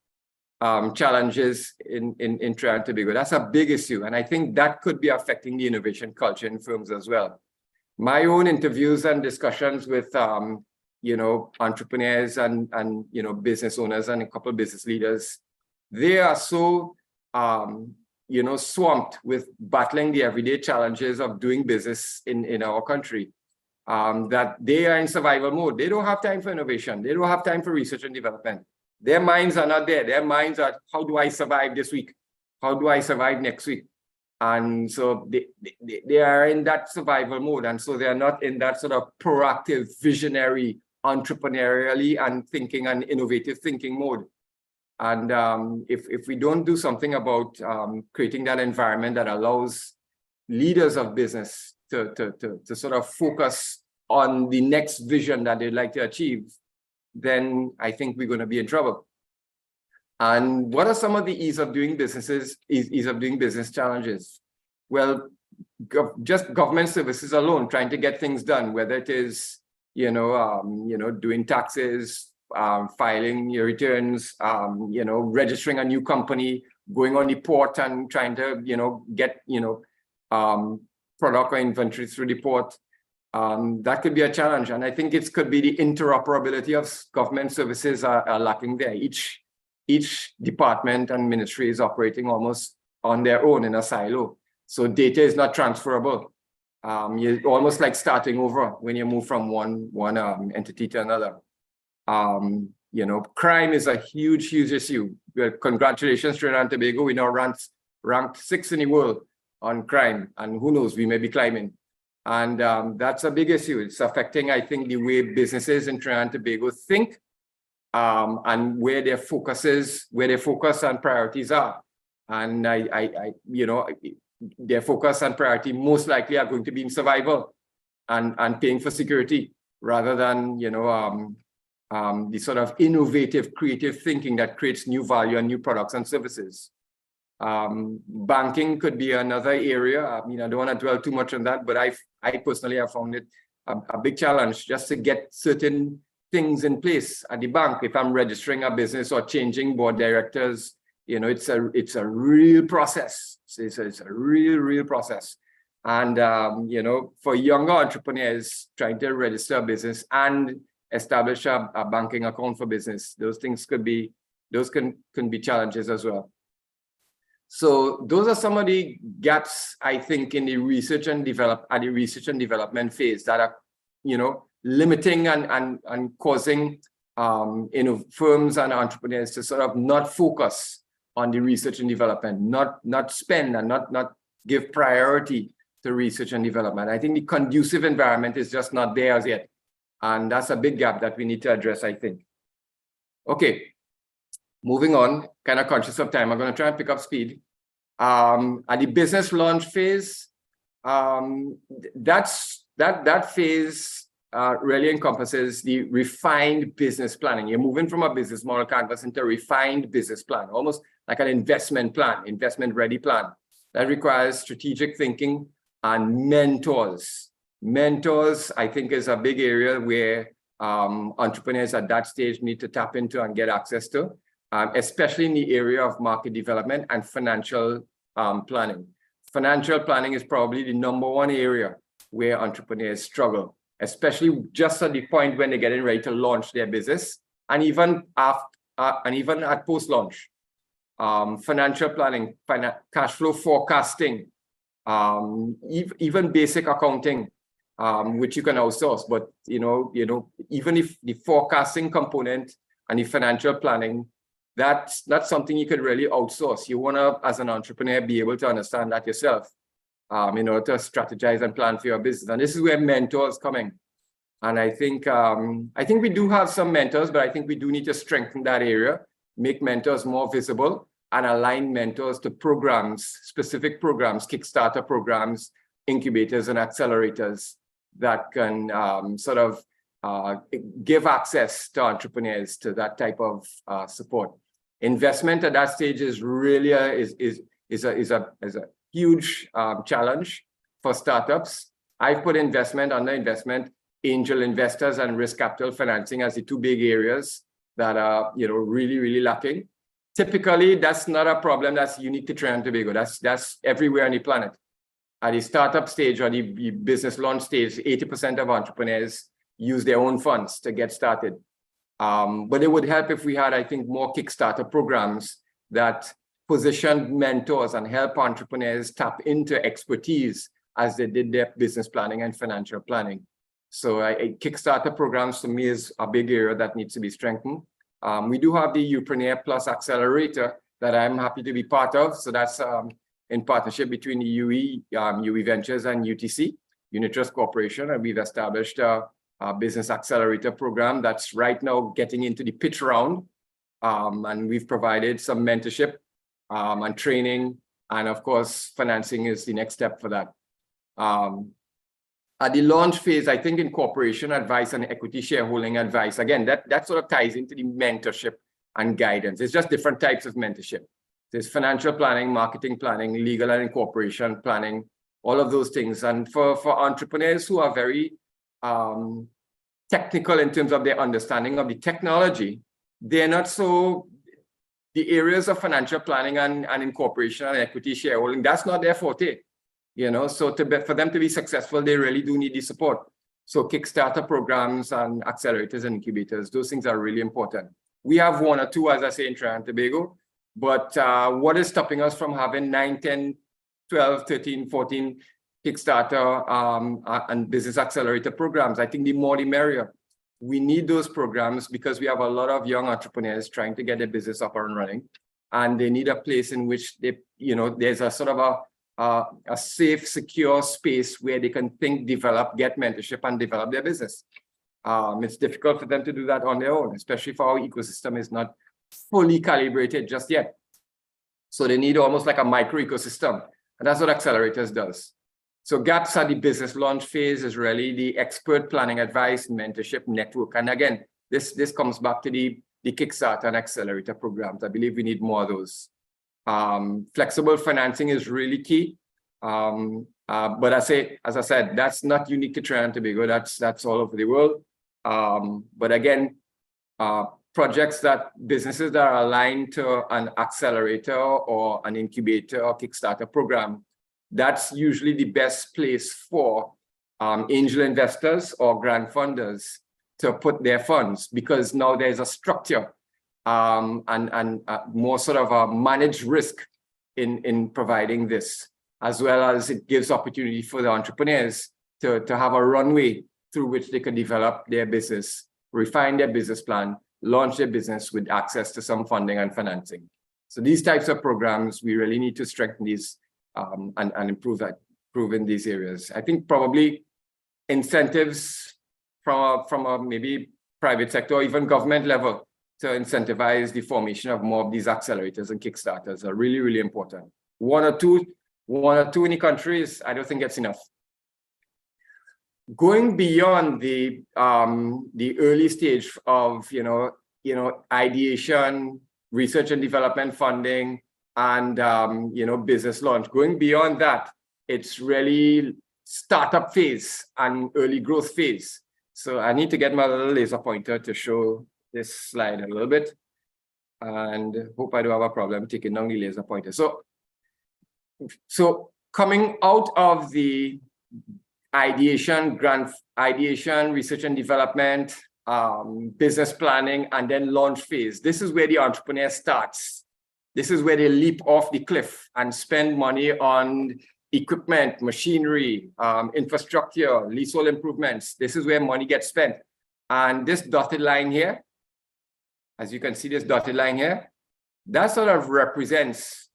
challenges in Trinidad and Tobago. That's a big issue, and I think that could be affecting the innovation culture in firms as well. My own interviews and discussions with entrepreneurs and business owners and a couple of business leaders, they are so swamped with battling the everyday challenges of doing business in our country, that they are in survival mode. They don't have time for innovation. They don't have time for research and development. Their minds are not there. Their minds are, how do I survive this week? How do I survive next week? And so they are in that survival mode. And so they are not in that sort of proactive, visionary, entrepreneurially and thinking and innovative thinking mode. And if we don't do something about creating that environment that allows leaders of business to sort of focus on the next vision that they'd like to achieve, then I think we're going to be in trouble. And what are some of the ease of doing business challenges? Well, just government services alone, trying to get things done, whether it is, doing taxes, filing your returns, registering a new company, going on the port and trying to, get, product or inventory through the port. That could be a challenge. And I think it could be the interoperability of government services are lacking there. Each department and ministry is operating almost on their own in a silo. So data is not transferable. You're almost like starting over when you move from one entity to another. Crime is a huge issue. Well, congratulations, Trinidad and Tobago. We now ranked 6th in the world on crime, and who knows, we may be climbing. And that's a big issue. It's affecting, I think, the way businesses in Trinidad and Tobago think, and where their focus and priorities are. And their focus and priority most likely are going to be in survival and paying for security, rather than the sort of innovative, creative thinking that creates new value and new products and services. Banking could be another area. I mean, I don't want to dwell too much on that, but I personally have found it a big challenge just to get certain things in place at the bank. If I'm registering a business or changing board directors, it's a real process. It's a real process. And for younger entrepreneurs trying to register a business and establish a banking account for business, those can be challenges as well. So those are some of the gaps, I think, in the research and development phase that are, limiting and causing firms and entrepreneurs to sort of not focus on the research and development, not spend and not give priority to research and development. I think the conducive environment is just not there as yet. And that's a big gap that we need to address, I think. Okay, moving on, kind of conscious of time. I'm going to try and pick up speed. At the business launch phase, that phase really encompasses the refined business planning. You're moving from a business model canvas into a refined business plan, almost like an investment plan, investment ready plan. That requires strategic thinking and mentors. Mentors, I think, is a big area where entrepreneurs at that stage need to tap into and get access to, especially in the area of market development and financial planning. Financial planning is probably the #1 area where entrepreneurs struggle, especially just at the point when they're getting ready to launch their business, and even at post-launch. Financial planning, cash flow forecasting, even basic accounting, which you can outsource. But even if the forecasting component and the financial planning, that's not something you could really outsource. You want to, as an entrepreneur, be able to understand that yourself, in order to strategize and plan for your business. And this is where mentors come in. And I think we do have some mentors, but I think we do need to strengthen that area, make mentors more visible, and align mentors to programs, specific programs, Kickstarter programs, incubators and accelerators that can give access to entrepreneurs to that type of support. Investment at that stage is really a huge challenge for startups. I've put investment under investment, angel investors and risk capital financing as the two big areas that are really lacking. Typically, that's not a problem that's unique to Trinidad and Tobago. That's everywhere on the planet. At the startup stage or the business launch stage, 80% of entrepreneurs use their own funds to get started. But it would help if we had, I think, more Kickstarter programs that position mentors and help entrepreneurs tap into expertise as they did their business planning and financial planning. So Kickstarter programs, to me, is a big area that needs to be strengthened. We do have the Upreneur Plus Accelerator that I'm happy to be part of. So that's in partnership between UE, UE Ventures and UTC, Unit Trust Corporation, and we've established a business accelerator program that's right now getting into the pitch round. And we've provided some mentorship and training, and of course, financing is the next step for that. At the launch phase, I think incorporation advice and equity shareholding advice, again, that sort of ties into the mentorship and guidance. It's just different types of mentorship. There's financial planning, marketing planning, legal and incorporation planning, all of those things. And for entrepreneurs who are very technical in terms of their understanding of the technology, they're not so, the areas of financial planning and incorporation and equity shareholding, that's not their forte, you know. So for them to be successful, they really do need the support. So Kickstarter programs and accelerators and incubators, those things are really important. We have one or two, as I say, in Trinidad and Tobago, but what is stopping us from having 9, 10, 12, 13, 14 Kickstarter and business accelerator programs? I think the more the merrier. We need those programs because we have a lot of young entrepreneurs trying to get their business up and running, and they need a place in which they, you know, there's a sort of a safe, secure space where they can think, develop, get mentorship, and develop their business. It's difficult for them to do that on their own, especially if our ecosystem is not fully calibrated just yet. So they need almost like a micro ecosystem, and that's what accelerators does. So GAPS at the business launch phase is really the expert planning advice, mentorship, network. And again, this comes back to the Kickstarter and accelerator programs. I believe we need more of those. Flexible financing is really key. But as I said, that's not unique to Trinidad and Tobago. That's all over the world. But again, projects businesses that are aligned to an accelerator or an incubator or Kickstarter program, that's usually the best place for angel investors or grant funders to put their funds, because now there's a structure and more sort of a managed risk in providing this, as well as it gives opportunity for the entrepreneurs to have a runway through which they can develop their business, refine their business plan, launch their business with access to some funding and financing. So these types of programs, we really need to strengthen these and improve in these areas. I think probably incentives from a maybe private sector or even government level to incentivize the formation of more of these accelerators and Kickstarters are really, really important. One or two in the countries, I don't think it's enough. Going beyond the early stage of ideation, research and development funding, and business launch. Going beyond that, it's really startup phase and early growth phase. So I need to get my little laser pointer to show this slide a little bit, and hope I don't have a problem taking down the laser pointer. So coming out of the ideation, research and development, business planning, and then launch phase, this is where the entrepreneur starts. This is where they leap off the cliff and spend money on equipment, machinery, infrastructure, leasehold improvements. This is where money gets spent. And this dotted line here, as you can see, this dotted line here, that sort of represents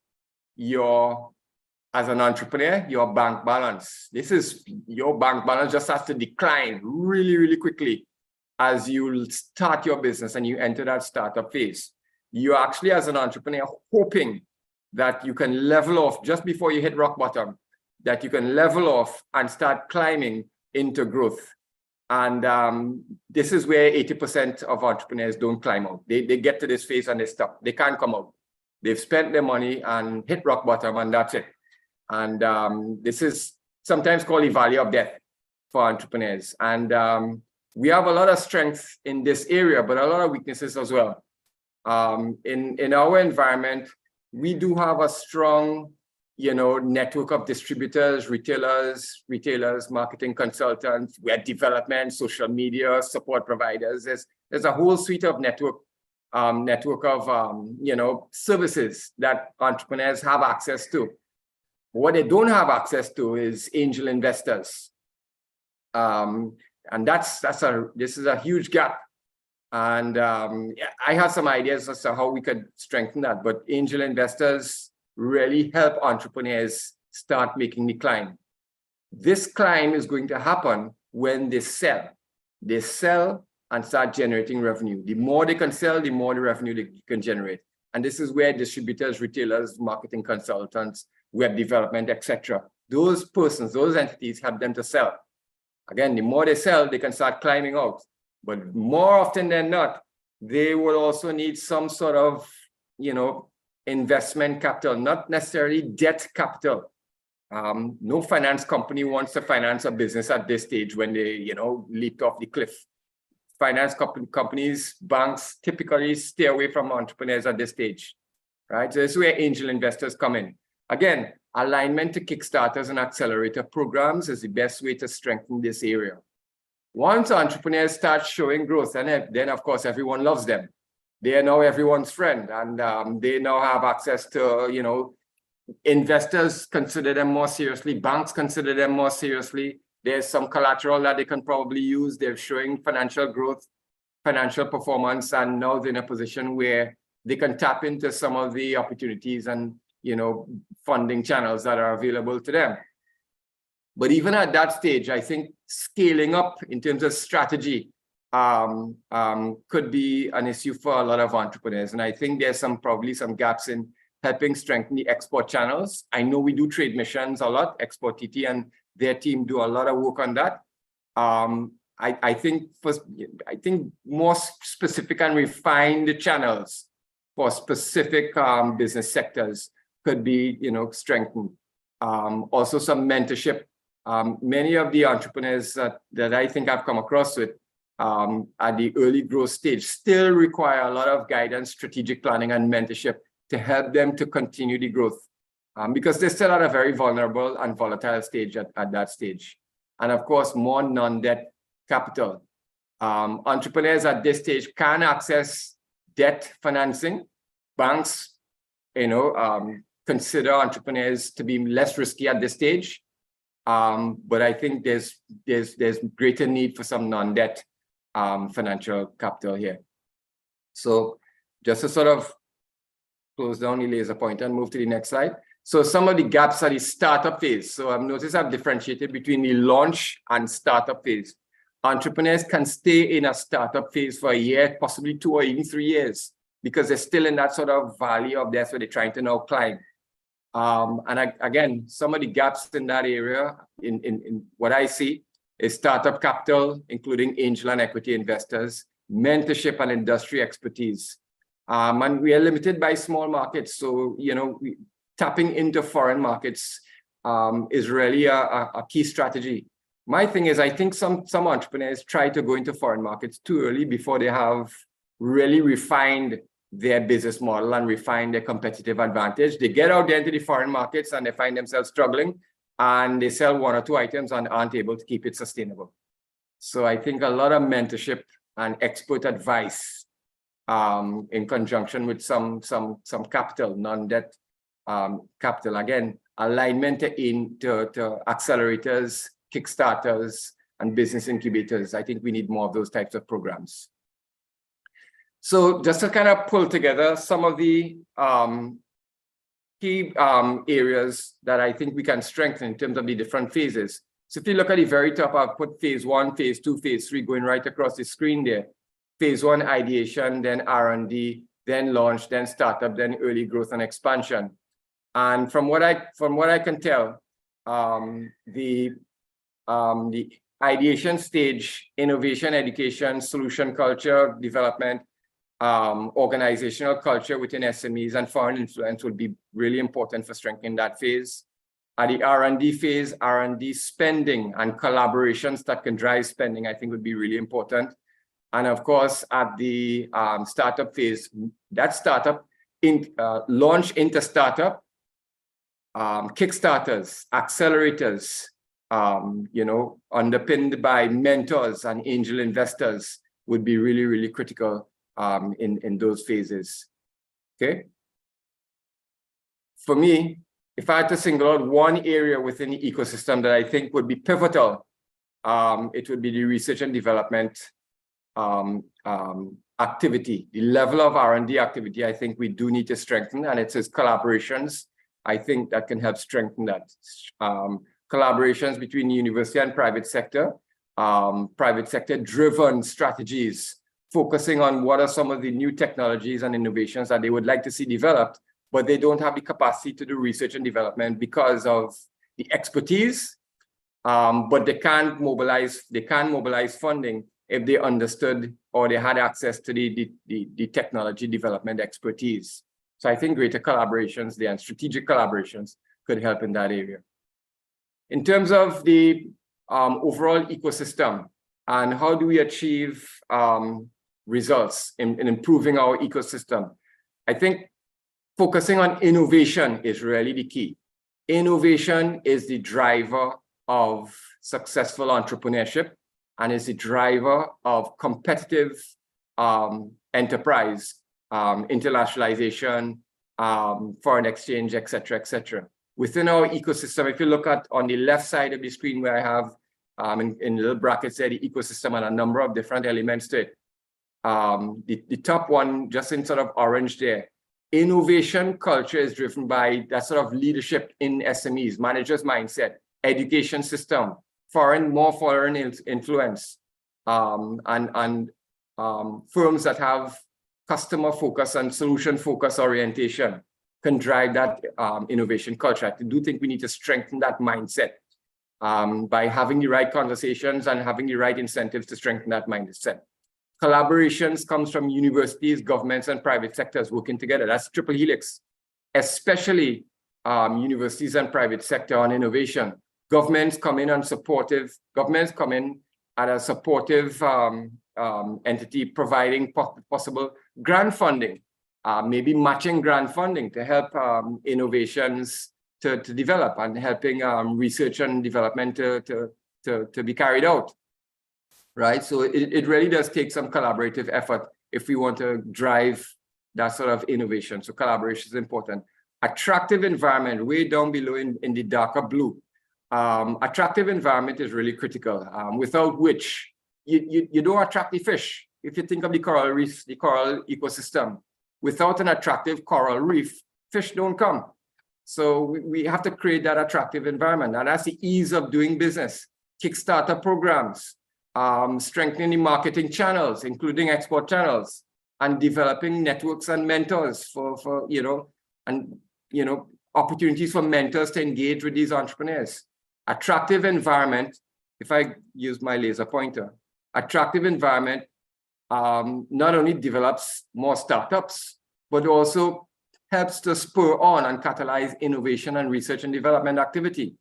as an entrepreneur, your bank balance. This is your bank balance just has to decline really, really quickly as you start your business and you enter that startup phase. You're actually, as an entrepreneur, hoping that you can level off just before you hit rock bottom, that you can level off and start climbing into growth. And this is where 80% of entrepreneurs don't climb out. They get to this phase and they stop. They can't come out. They've spent their money and hit rock bottom, and that's it. And this is sometimes called the valley of death for entrepreneurs. And we have a lot of strength in this area, but a lot of weaknesses as well. In our environment, we do have a strong, network of distributors, retailers, marketing consultants, web development, social media, support providers. There's a whole suite of network of services that entrepreneurs have access to. What they don't have access to is angel investors, and this is a huge gap. And I have some ideas as to how we could strengthen that. But angel investors, really help entrepreneurs start making the climb. This climb is going to happen when they sell. They sell and start generating revenue. The more they can sell, the more the revenue they can generate. And this is where distributors, retailers, marketing consultants, web development, etc. Those persons, those entities help them to sell. Again, the more they sell, they can start climbing out. But more often than not, they will also need some sort of, investment capital, not necessarily debt capital. No finance company wants to finance a business at this stage when they, leaped off the cliff. Finance companies, banks typically stay away from entrepreneurs at this stage, right? So this is where angel investors come in. Again, alignment to Kickstarters and accelerator programs is the best way to strengthen this area. Once entrepreneurs start showing growth, and then of course everyone loves them. They are now everyone's friend, and they now have access to, investors consider them more seriously, banks consider them more seriously. There's some collateral that they can probably use. They're showing financial growth, financial performance, and now they're in a position where they can tap into some of the opportunities and, funding channels that are available to them. But even at that stage, I think scaling up in terms of strategy could be an issue for a lot of entrepreneurs. And I think there's probably some gaps in helping strengthen the export channels. I know we do trade missions a lot, Export TT and their team do a lot of work on that. I think more specific and refined channels for specific business sectors could be, strengthened. Also some mentorship. Many of the entrepreneurs that I think I've come across with at the early growth stage still require a lot of guidance, strategic planning, and mentorship to help them to continue the growth. Because they're still at a very vulnerable and volatile stage at that stage. And of course, more non-debt capital. Entrepreneurs at this stage can access debt financing. Banks, consider entrepreneurs to be less risky at this stage. But I think there's greater need for some non-debt financial capital here. So just to sort of close down the laser pointer and move to the next slide. So some of the gaps are the startup phase. So I've noticed I've differentiated between the launch and startup phase. Entrepreneurs can stay in a startup phase for a year, possibly 2 or even 3 years, because they're still in that sort of valley of death where they're trying to now climb. Again, some of the gaps in that area, in what I see, is startup capital, including angel and equity investors, mentorship and industry expertise. And we are limited by small markets. So, tapping into foreign markets is really a key strategy. My thing is, I think some entrepreneurs try to go into foreign markets too early before they have really refined their business model and refined their competitive advantage. They get out there into the foreign markets and they find themselves struggling and they sell 1 or 2 items and aren't able to keep it sustainable. So I think a lot of mentorship and expert advice in conjunction with some capital, non-debt capital, again, alignment to accelerators, Kickstarters, and business incubators. I think we need more of those types of programs. So just to kind of pull together some of the key areas that I think we can strengthen in terms of the different phases. So if you look at the very top, I've put phase 1, phase 2, phase 3 going right across the screen there. Phase 1, ideation, then R&D, then launch, then startup, then early growth and expansion. And from what I can tell, the ideation stage, innovation, education, solution culture, development, organizational culture within SMEs and foreign influence would be really important for strengthening that phase. At the R&D phase, R&D spending and collaborations that can drive spending, I think would be really important. And of course, at the startup phase, that startup launch into startup, Kickstarters, accelerators, underpinned by mentors and angel investors would be really, really critical in those phases. Okay. For me, if I had to single out one area within the ecosystem that I think would be pivotal, it would be the research and development activity. The level of R&D activity, I think we do need to strengthen, and it's collaborations I think that can help strengthen that. Collaborations between university and private sector driven strategies, focusing on what are some of the new technologies and innovations that they would like to see developed, but they don't have the capacity to do research and development because of the expertise, but they can mobilize funding if they understood or they had access to the technology development expertise. So I think greater collaborations there and strategic collaborations could help in that area. In terms of the overall ecosystem and how do we achieve results in improving our ecosystem, I think focusing on innovation is really the key. Innovation is the driver of successful entrepreneurship and is the driver of competitive enterprise, internationalization, foreign exchange, et cetera, within our ecosystem. If you look at on the left side of the screen where I have in little brackets there, the ecosystem and a number of different elements to it. The top one, just in sort of orange there, innovation culture is driven by that sort of leadership in SMEs, managers' mindset, education system, more foreign influence, and firms that have customer focus and solution focus orientation can drive that innovation culture. I do think we need to strengthen that mindset by having the right conversations and having the right incentives to strengthen that mindset. Collaborations comes from universities, governments, and private sectors working together. That's triple helix, especially universities and private sector on innovation. Governments come in at a supportive entity providing possible grant funding, maybe matching grant funding to help innovations to develop and helping research and development to be carried out, right? So it really does take some collaborative effort if we want to drive that sort of innovation. So collaboration is important. Attractive environment, way down below in the darker blue. Attractive environment is really critical, without which you don't attract the fish. If you think of the coral reef, the coral ecosystem, without an attractive coral reef, fish don't come. So we have to create that attractive environment. And that's the ease of doing business. Kickstarter programs, strengthening the marketing channels, including export channels, and developing networks and mentors for opportunities for mentors to engage with these entrepreneurs. Attractive environment, if I use my laser pointer, attractive environment not only develops more startups, but also helps to spur on and catalyze innovation and research and development activity.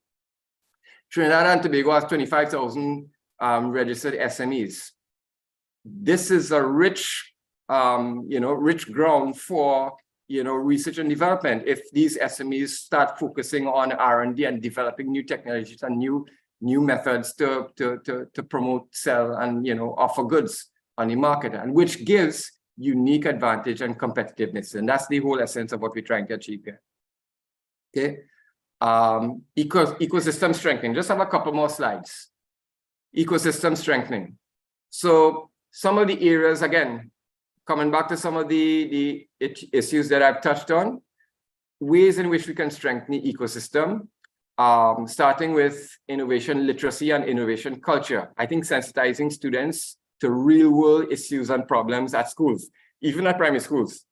Trinidad and Tobago has 25,000 registered SMEs. This is a rich ground for research and development. If these SMEs start focusing on R&D and developing new technologies and new methods to promote, sell, and offer goods on the market, and which gives unique advantage and competitiveness. And that's the whole essence of what we're trying to achieve here. Okay. Ecosystem strengthening. Just have a couple more slides. Ecosystem strengthening. So some of the areas, again, coming back to some of the issues that I've touched on, ways in which we can strengthen the ecosystem, starting with innovation literacy and innovation culture. I think sensitizing students to real world issues and problems at schools, even at primary schools.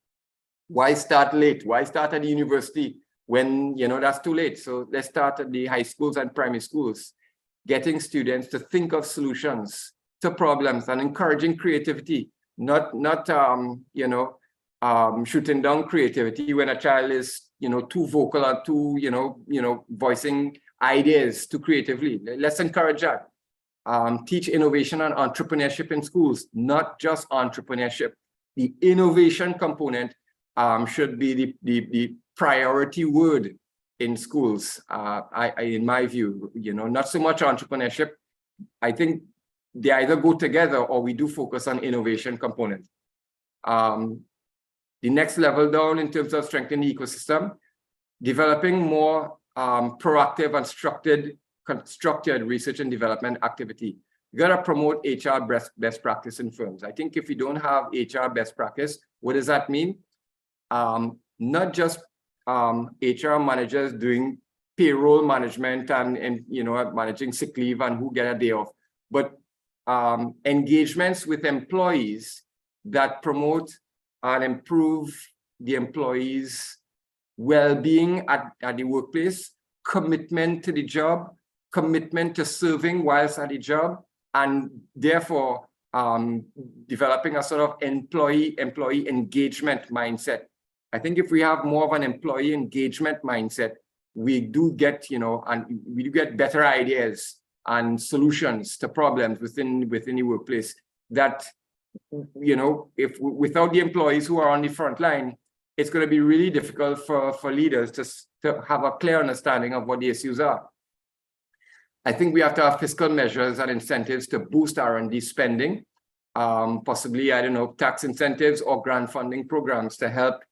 Why start late? Why start at the university when that's too late? So let's start at the high schools and primary schools, getting students to think of solutions to problems and encouraging creativity, not shooting down creativity when a child is too vocal or too voicing ideas too creatively. Let's encourage that. Teach innovation and entrepreneurship in schools, not just entrepreneurship. The innovation component should be the priority word in schools. In my view, not so much entrepreneurship. I think they either go together or we do focus on innovation component. The next level down in terms of strengthening the ecosystem, developing more proactive and structured research and development activity. You got to promote HR best practice in firms. I think if you don't have HR best practice, what does that mean? Not just HR managers doing payroll management and managing sick leave and who get a day off, but engagements with employees that promote and improve the employees' well-being at the workplace, commitment to the job, commitment to serving whilst at the job, and therefore developing a sort of employee engagement mindset. I think if we have more of an employee engagement mindset, we do get, and we do get better ideas and solutions to problems within the workplace that, if without the employees who are on the front line, it's going to be really difficult for leaders to have a clear understanding of what the issues are. I think we have to have fiscal measures and incentives to boost R&D spending, possibly, tax incentives or grant funding programs to help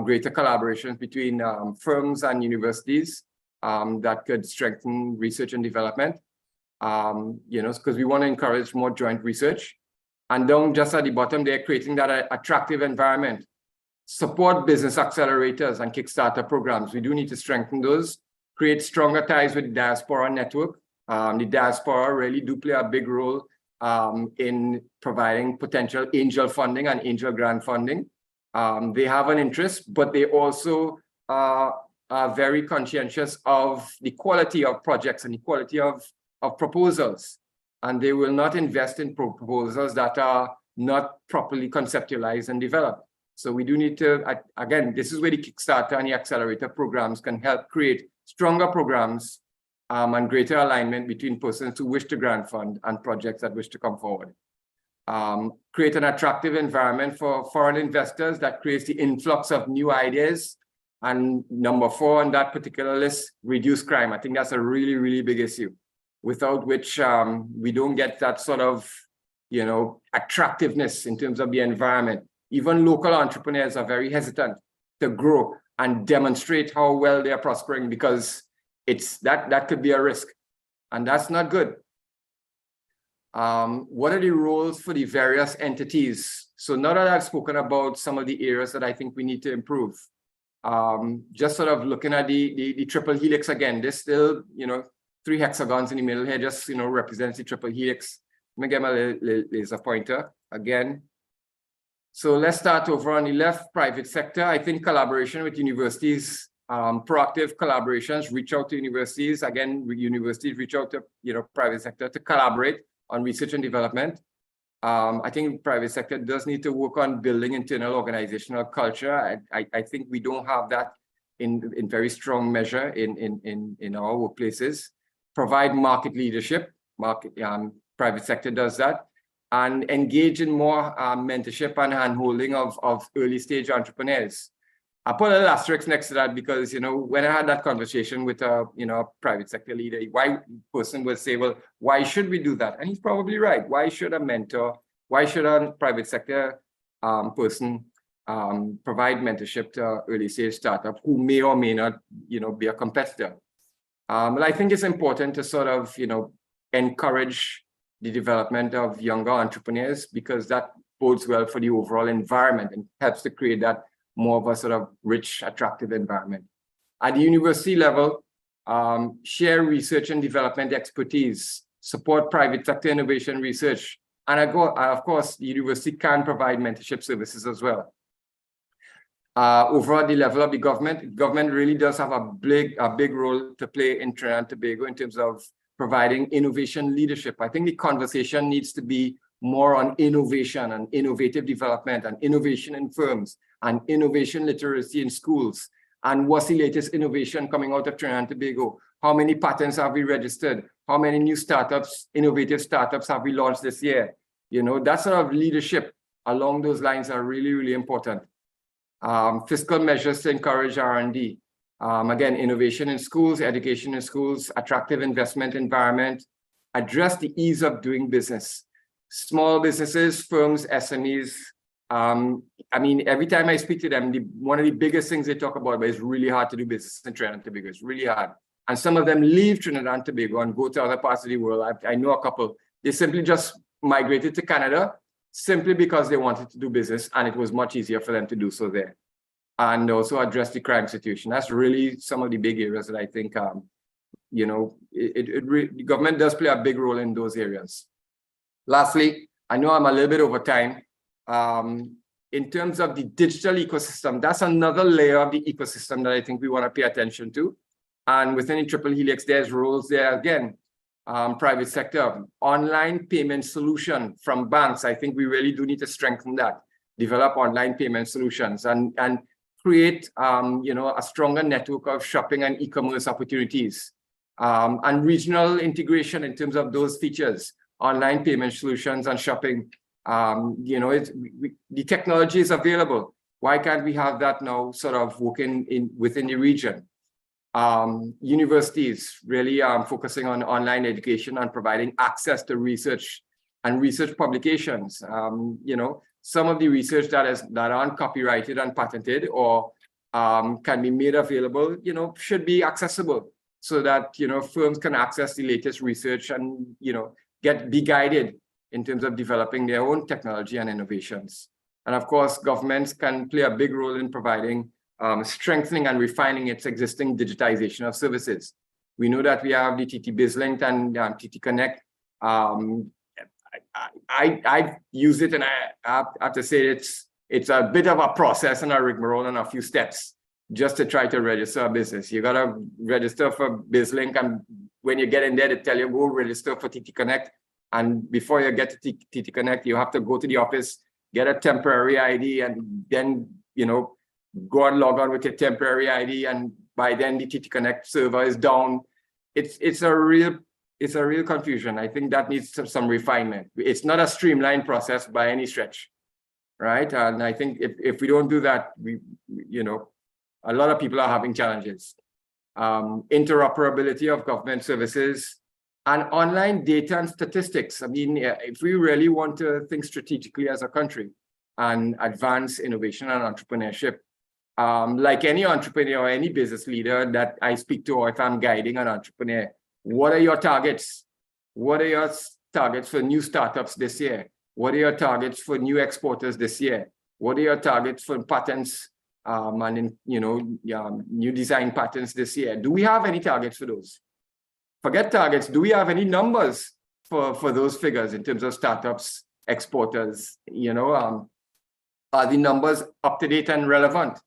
greater collaborations between firms and universities that could strengthen research and development, because we want to encourage more joint research. And down just at the bottom, they're creating that attractive environment. Support business accelerators and Kickstarter programs. We do need to strengthen those, create stronger ties with the diaspora network. The diaspora really do play a big role in providing potential angel funding and angel grant funding. They have an interest, but they also are very conscientious of the quality of projects and the quality of proposals. And they will not invest in proposals that are not properly conceptualized and developed. So we do need to, again, this is where the Kickstarter and the accelerator programs can help create stronger programs and greater alignment between persons who wish to grant fund and projects that wish to come forward. Create an attractive environment for foreign investors that creates the influx of new ideas. And number 4 on that particular list, reduce crime. I think that's a really, really big issue, without which we don't get that sort of, attractiveness in terms of the environment. Even local entrepreneurs are very hesitant to grow and demonstrate how well they are prospering, because it's that could be a risk, and that's not good. What are the roles for the various entities? So now that I've spoken about some of the areas that I think we need to improve, just sort of looking at the triple helix again, there's still, 3 hexagons in the middle here, just, represents the triple helix. Let me get my laser pointer again. So let's start over on the left, private sector. I think collaboration with universities, proactive collaborations, reach out to universities. Again, universities reach out to, private sector to collaborate on research and development. I think private sector does need to work on building internal organizational culture. I think we don't have that in very strong measure in our workplaces. Provide market leadership. Private sector does that. And engage in more mentorship and handholding of early stage entrepreneurs. I put a little asterisk next to that because, when I had that conversation with a, private sector leader, person would say, well, why should we do that? And he's probably right. Why should a mentor, why should a private sector person provide mentorship to an early stage startup who may or may not, be a competitor? But I think it's important to sort of, encourage the development of younger entrepreneurs, because that bodes well for the overall environment and helps to create that more of a sort of rich, attractive environment. At the university level, share research and development expertise, support private sector innovation research, and of course, the university can provide mentorship services as well. Overall, the level of the government really does have a big role to play in Trinidad and Tobago in terms of providing innovation leadership. I think the conversation needs to be more on innovation and innovative development and innovation in firms and innovation literacy in schools. And what's the latest innovation coming out of Trinidad and Tobago? How many patents have we registered? How many new startups, innovative startups have we launched this year? That sort of leadership along those lines are really, really important. Fiscal measures to encourage R&D. Again, innovation in schools, education in schools, attractive investment environment, address the ease of doing business. Small businesses, firms, SMEs. Every time I speak to them, one of the biggest things they talk about is really hard to do business in Trinidad and Tobago. It's really hard. And some of them leave Trinidad and Tobago and go to other parts of the world. I know a couple. They simply just migrated to Canada simply because they wanted to do business and it was much easier for them to do so there. and also address the crime situation. That's really some of the big areas that I think, you know, the government does play a big role in those areas. Lastly, I know I'm a little bit over time. In terms of the digital ecosystem, that's another layer of the ecosystem that I think we want to pay attention to. And within the Triple Helix, there's roles there again. Private sector, online payment solution from banks. I think we really do need to strengthen that, develop online payment solutions and create, you know, a stronger network of shopping and e-commerce opportunities, and regional integration in terms of those features, online payment solutions and shopping. You know, the technology is available. Why can't we have that now sort of working within the region? Universities really focusing on online education and providing access to research and research publications. You know, some of the research that aren't copyrighted and patented or can be made available, you know, should be accessible so that, you know, firms can access the latest research and, you know, be guided in terms of developing their own technology and innovations. And of course, governments can play a big role in providing strengthening and refining its existing digitization of services. We know that we have the TT BizLink and TT Connect. I use it, and I have to say it's a bit of a process and a rigmarole and a few steps just to try to register a business. You gotta register for BizLink, and when you get in there, they tell you go register for TT Connect. And before you get to TT Connect, you have to go to the office, get a temporary ID, and then, you know, go and log on with your temporary ID, and by then the TT Connect server is down. It's a real confusion. I think that needs some refinement. It's not a streamlined process by any stretch, right? And I think if we don't do that, you know, a lot of people are having challenges. Interoperability of government services and online data and statistics. I mean, if we really want to think strategically as a country and advance innovation and entrepreneurship, like any entrepreneur or any business leader that I speak to, or if I'm guiding an entrepreneur, what are your targets? What are your targets for new startups this year? What are your targets for new exporters this year? What are your targets for patents and new design patents this year? Do we have any targets for those? Forget targets. Do we have any numbers for those figures in terms of startups, exporters? You know, are the numbers up to date and relevant?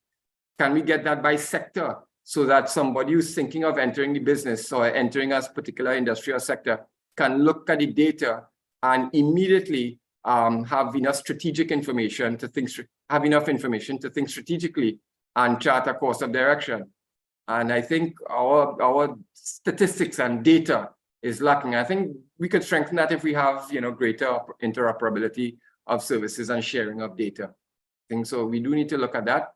Can we get that by sector so that somebody who's thinking of entering the business or entering a particular industry or sector can look at the data and immediately have enough strategic information to think, strategically and chart a course of direction? And I think our statistics and data is lacking. I think we could strengthen that if we have, you know, greater interoperability of services and sharing of data. I think so. We do need to look at that.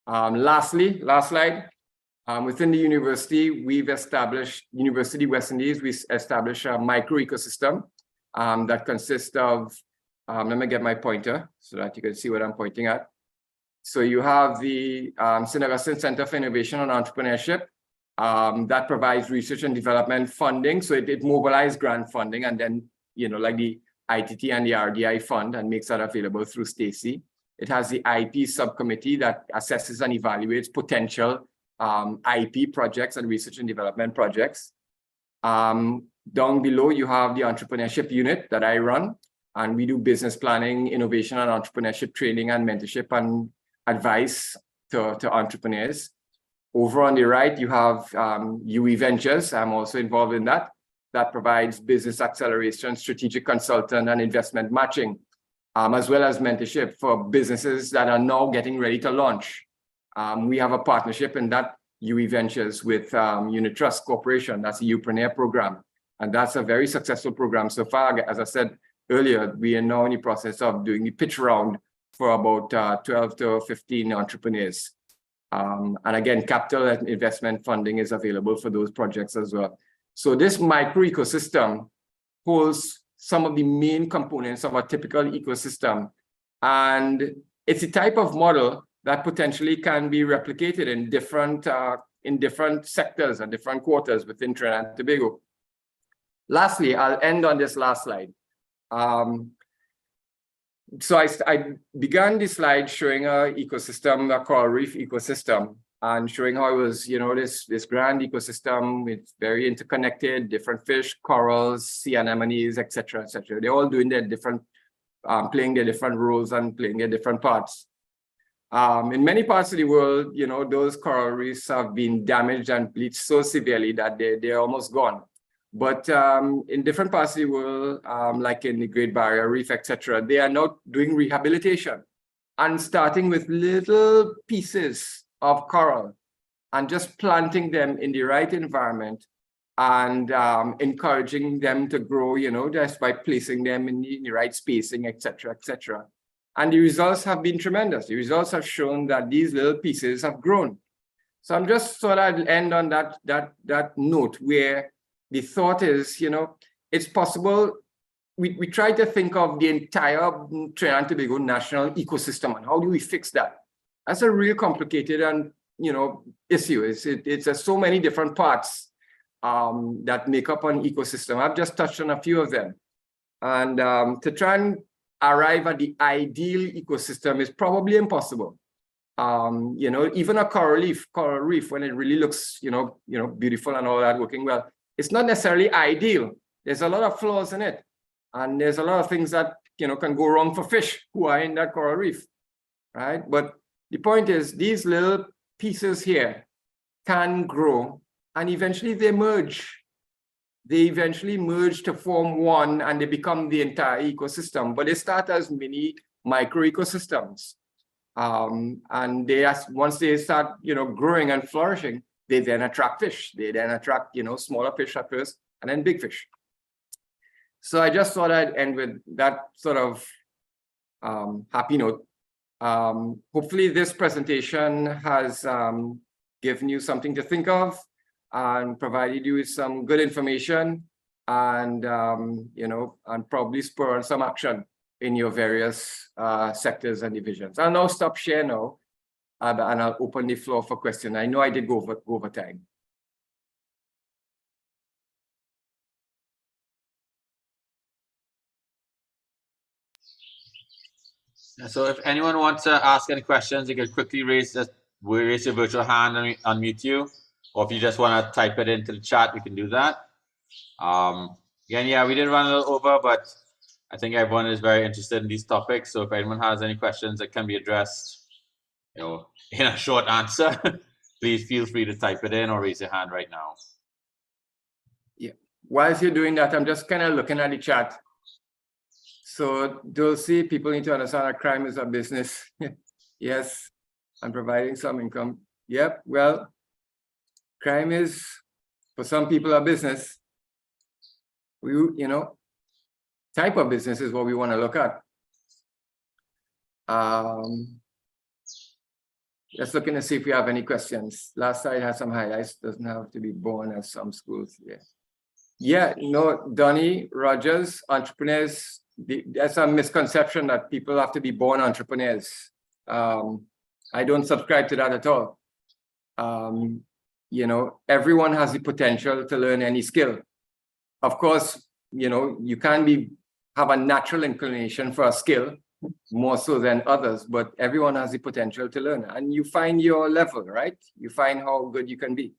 Lastly, last slide. Within the university, we've established, University West Indies, we established a micro ecosystem that consists of, let me get my pointer so that you can see what I'm pointing at. So you have the St. Augustine Center for Innovation and Entrepreneurship that provides research and development funding. So it mobilizes grant funding and then, you know, like the ITT and the RDI fund, and makes that available through Stacy. It has the IP subcommittee that assesses and evaluates potential IP projects and research and development projects. Down below, you have the entrepreneurship unit that I run, and we do business planning, innovation and entrepreneurship training and mentorship and advice to entrepreneurs. Over on the right, you have UE Ventures. I'm also involved in that. That provides business acceleration, strategic consultant and investment matching, as well as mentorship for businesses that are now getting ready to launch. We have a partnership in that UE Ventures with Unit Trust Corporation. That's a Upreneur program. And that's a very successful program so far. As I said earlier, we are now in the process of doing the pitch round for about 12 to 15 entrepreneurs. And again, capital and investment funding is available for those projects as well. So this micro ecosystem holds some of the main components of a typical ecosystem. And it's a type of model that potentially can be replicated in different sectors and different quarters within Trinidad and Tobago. Lastly, I'll end on this last slide. So I began the slide showing a ecosystem, a coral reef ecosystem, and showing how it was, this grand ecosystem with very interconnected, different fish, corals, sea anemones, etc., etc. They're all doing their different, playing their different roles and playing their different parts. In many parts of the world, those coral reefs have been damaged and bleached so severely that they're almost gone. But in different parts of the world, like in the Great Barrier Reef, etc., they are now doing rehabilitation and starting with little pieces of coral and just planting them in the right environment and encouraging them to grow, just by placing them in the right spacing, etc., etc. And the results have been tremendous. The results have shown that these little pieces have grown. So I'm just sort of end on that note where the thought is, it's possible. We try to think of the entire Trinidad and Tobago national ecosystem and how do we fix that? That's a real complicated and issue. It's so many different parts that make up an ecosystem. I've just touched on a few of them, and to try and arrive at the ideal ecosystem is probably impossible. Even a coral reef, when it really looks, beautiful and all that, working well, it's not necessarily ideal. There's a lot of flaws in it. And there's a lot of things that, can go wrong for fish who are in that coral reef, right? But the point is these little pieces here can grow and eventually they merge. They eventually merge to form one and they become the entire ecosystem, but they start as mini micro ecosystems. And once they start, growing and flourishing, they then attract fish. They then attract, smaller fish at first, and then big fish. So I just thought I'd end with that sort of happy note. Hopefully this presentation has given you something to think of and provided you with some good information and, and probably spur on some action in your various sectors and divisions. I'll now stop share now. And I'll open the floor for questions. I know I did go over time. So if anyone wants to ask any questions, you can quickly raise your virtual hand and unmute you. Or if you just want to type it into the chat, you can do that. Again, yeah, we did run a little over, but I think everyone is very interested in these topics. So if anyone has any questions that can be addressed, in a short answer, please feel free to type it in or raise your hand right now. Yeah. Whilst you're doing that, I'm just kind of looking at the chat. So Dulcie, people need to understand that crime is a business. Yes, and providing some income. Yep. Well, crime is, for some people, a business. Type of business is what we want to look at. Just looking to see if we have any questions. Last slide has some highlights. Doesn't have to be born as some schools. Yeah. Donnie Rogers, entrepreneurs. There's a misconception that people have to be born entrepreneurs. I don't subscribe to that at all. Everyone has the potential to learn any skill. Of course, you can have a natural inclination for a skill, more so than others, but everyone has the potential to learn, and you find your level, right? You find how good you can be.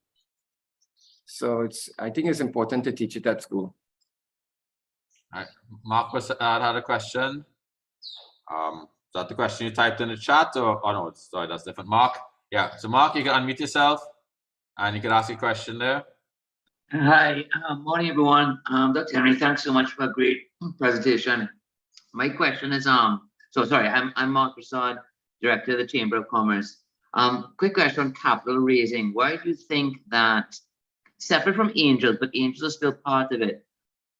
So I think it's important to teach it at school. All right. Mark had a question. Is that the question you typed in the chat, or no? Sorry, that's different. Mark, yeah. So Mark, you can unmute yourself, and you can ask your question there. Hi, morning everyone. Dr. Henry, thanks so much for a great presentation. My question is, I'm Mark Prasad, Director of the Chamber of Commerce. Quick question on capital raising. Why do you think that, separate from angels, but angels are still part of it?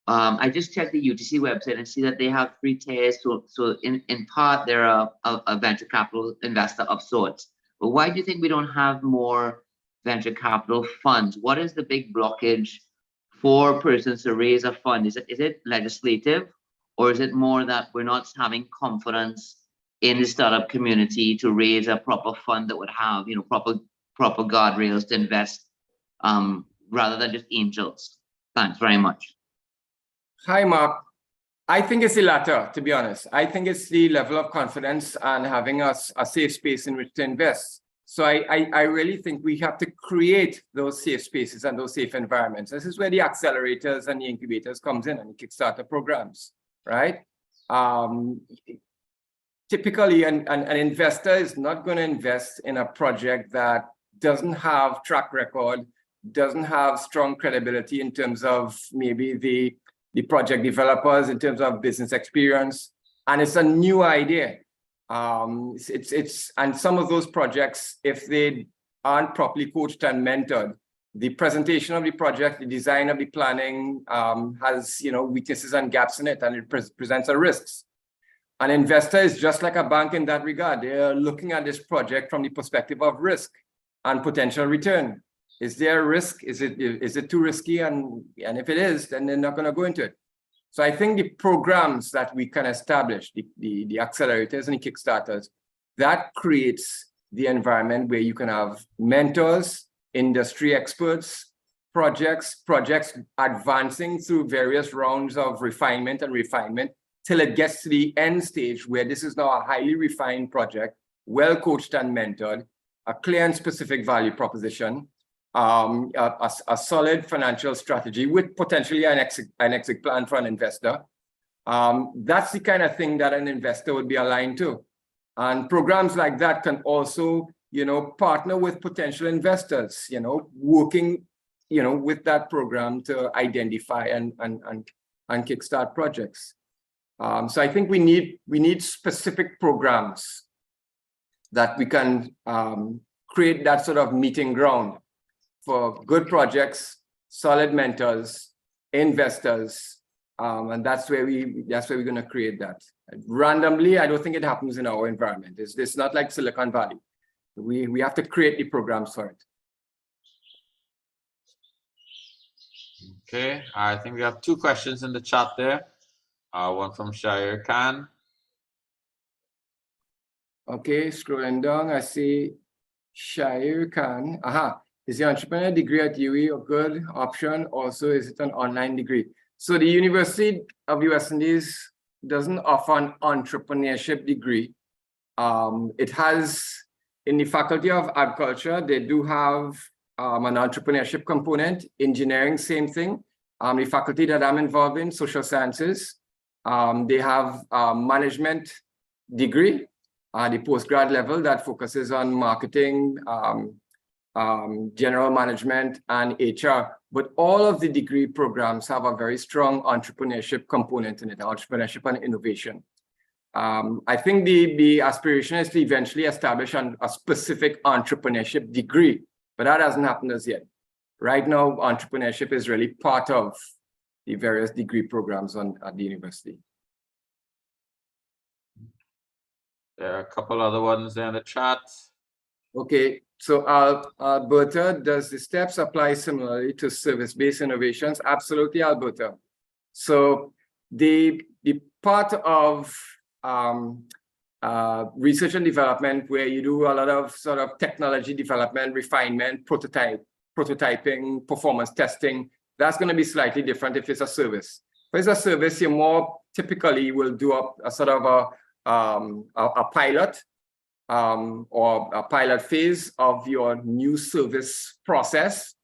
I just checked the UTC website and see that they have 3 tiers. So in part, they're a venture capital investor of sorts. But why do you think we don't have more venture capital funds? What is the big blockage for persons to raise a fund? Is it legislative, or is it more that we're not having confidence in the startup community to raise a proper fund that would have, proper guardrails to invest, rather than just angels? Thanks very much. Hi, Mark. I think it's the latter, to be honest. I think it's the level of confidence and having us a safe space in which to invest. So I really think we have to create those safe spaces and those safe environments. This is where the accelerators and the incubators comes in and the Kickstarter programs, right? Typically, an investor is not going to invest in a project that doesn't have track record, doesn't have strong credibility in terms of maybe the project developers, in terms of business experience, and it's a new idea. And some of those projects, if they aren't properly coached and mentored, the presentation of the project, the design of the planning has weaknesses and gaps in it, and it presents a risks. An investor is just like a bank in that regard. They're looking at this project from the perspective of risk and potential return. Is there a risk? Is it too risky? And if it is, then they're not going to go into it. So I think the programs that we can establish, the accelerators and the Kickstarters, that creates the environment where you can have mentors, industry experts, projects advancing through various rounds of refinement till it gets to the end stage where this is now a highly refined project, well coached and mentored, a clear and specific value proposition, a solid financial strategy with potentially an exit plan for an investor. That's the kind of thing that an investor would be aligned to. And programs like that can also, partner with potential investors, working, with that program to identify and kickstart projects. So I think we need specific programs that we can create that sort of meeting ground for good projects, solid mentors, investors, and that's where we're going to create that. Randomly, I don't think it happens in our environment. It's not like Silicon Valley. We have to create the programs for it. Okay, I think we have two questions in the chat there. One from Shair Khan. Okay, scrolling down, I see Shair Khan. Is the entrepreneur degree at UE a good option? Also, is it an online degree? So the University of the West Indies doesn't offer an entrepreneurship degree. It has, in the Faculty of Agriculture, they do have an entrepreneurship component. Engineering, same thing. The faculty that I'm involved in, social sciences, they have a management degree, the postgrad level that focuses on marketing, general management, and HR. But all of the degree programs have a very strong entrepreneurship component in it, entrepreneurship and innovation. I think the aspiration is to eventually establish a specific entrepreneurship degree, but that hasn't happened as yet. Right now, entrepreneurship is really part of the various degree programs at the university. There are a couple other ones there in the chat. Okay, so Alberta, does the steps apply similarly to service-based innovations? Absolutely, Alberta. So the part of research and development where you do a lot of sort of technology development, refinement, prototyping, performance testing, that's going to be slightly different if it's a service. If it's a service, you more typically will do a sort of a pilot or a pilot phase of your new service process,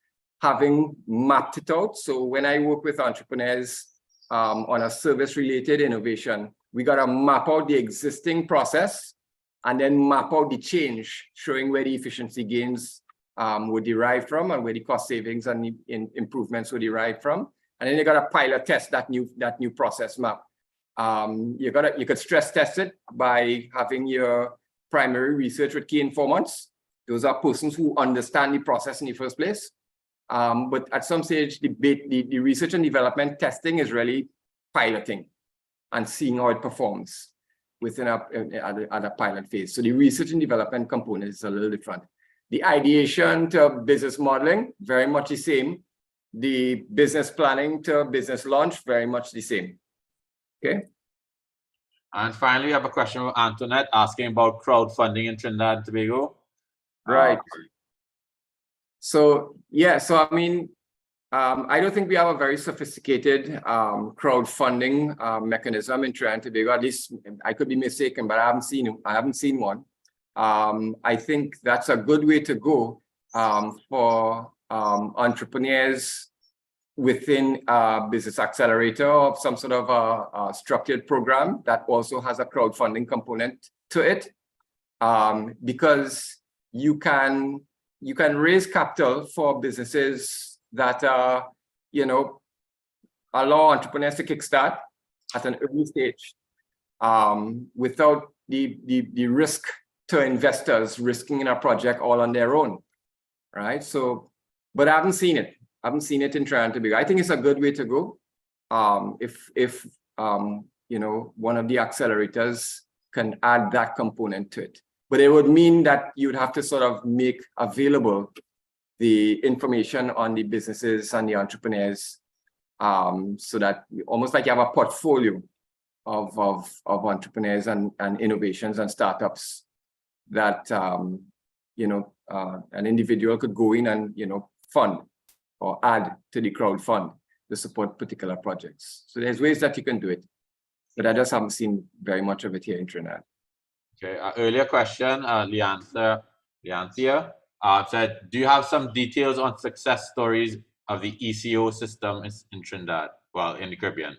having mapped it out. So when I work with entrepreneurs on a service-related innovation, we got to map out the existing process and then map out the change, showing where the efficiency gains were derived from and where the cost savings and the improvements were derived from. And then you got to pilot test that new process map. You could stress test it by having your primary research with key informants. Those are persons who understand the process in the first place. But at some stage, the research and development testing is really piloting and seeing how it performs within a pilot phase. So the research and development component is a little different. The ideation to business modeling, very much the same. The business planning to business launch, very much the same. Okay. And finally, we have a question from Antoinette asking about crowdfunding in Trinidad and Tobago. Right. So, yeah, so I mean, I don't think we have a very sophisticated crowdfunding mechanism in Trinidad and Tobago. At least I could be mistaken, but I haven't seen one. I think that's a good way to go for entrepreneurs within a business accelerator or some sort of a structured program that also has a crowdfunding component to it, because you can raise capital for businesses that allow entrepreneurs to kickstart at an early stage without the risk to investors risking in a project all on their own, right? So, but I haven't seen it. I haven't seen it in Trinidad and Tobago. I think it's a good way to go. If one of the accelerators can add that component to it. But it would mean that you'd have to sort of make available the information on the businesses and the entrepreneurs, so that almost like you have a portfolio of entrepreneurs and innovations and startups that an individual could go in and fund or add to the crowd fund to support particular projects. So there's ways that you can do it, but I just haven't seen very much of it here in Trinidad. Okay, earlier question, Leanthia said, do you have some details on success stories of the ECO system in Trinidad, well, in the Caribbean?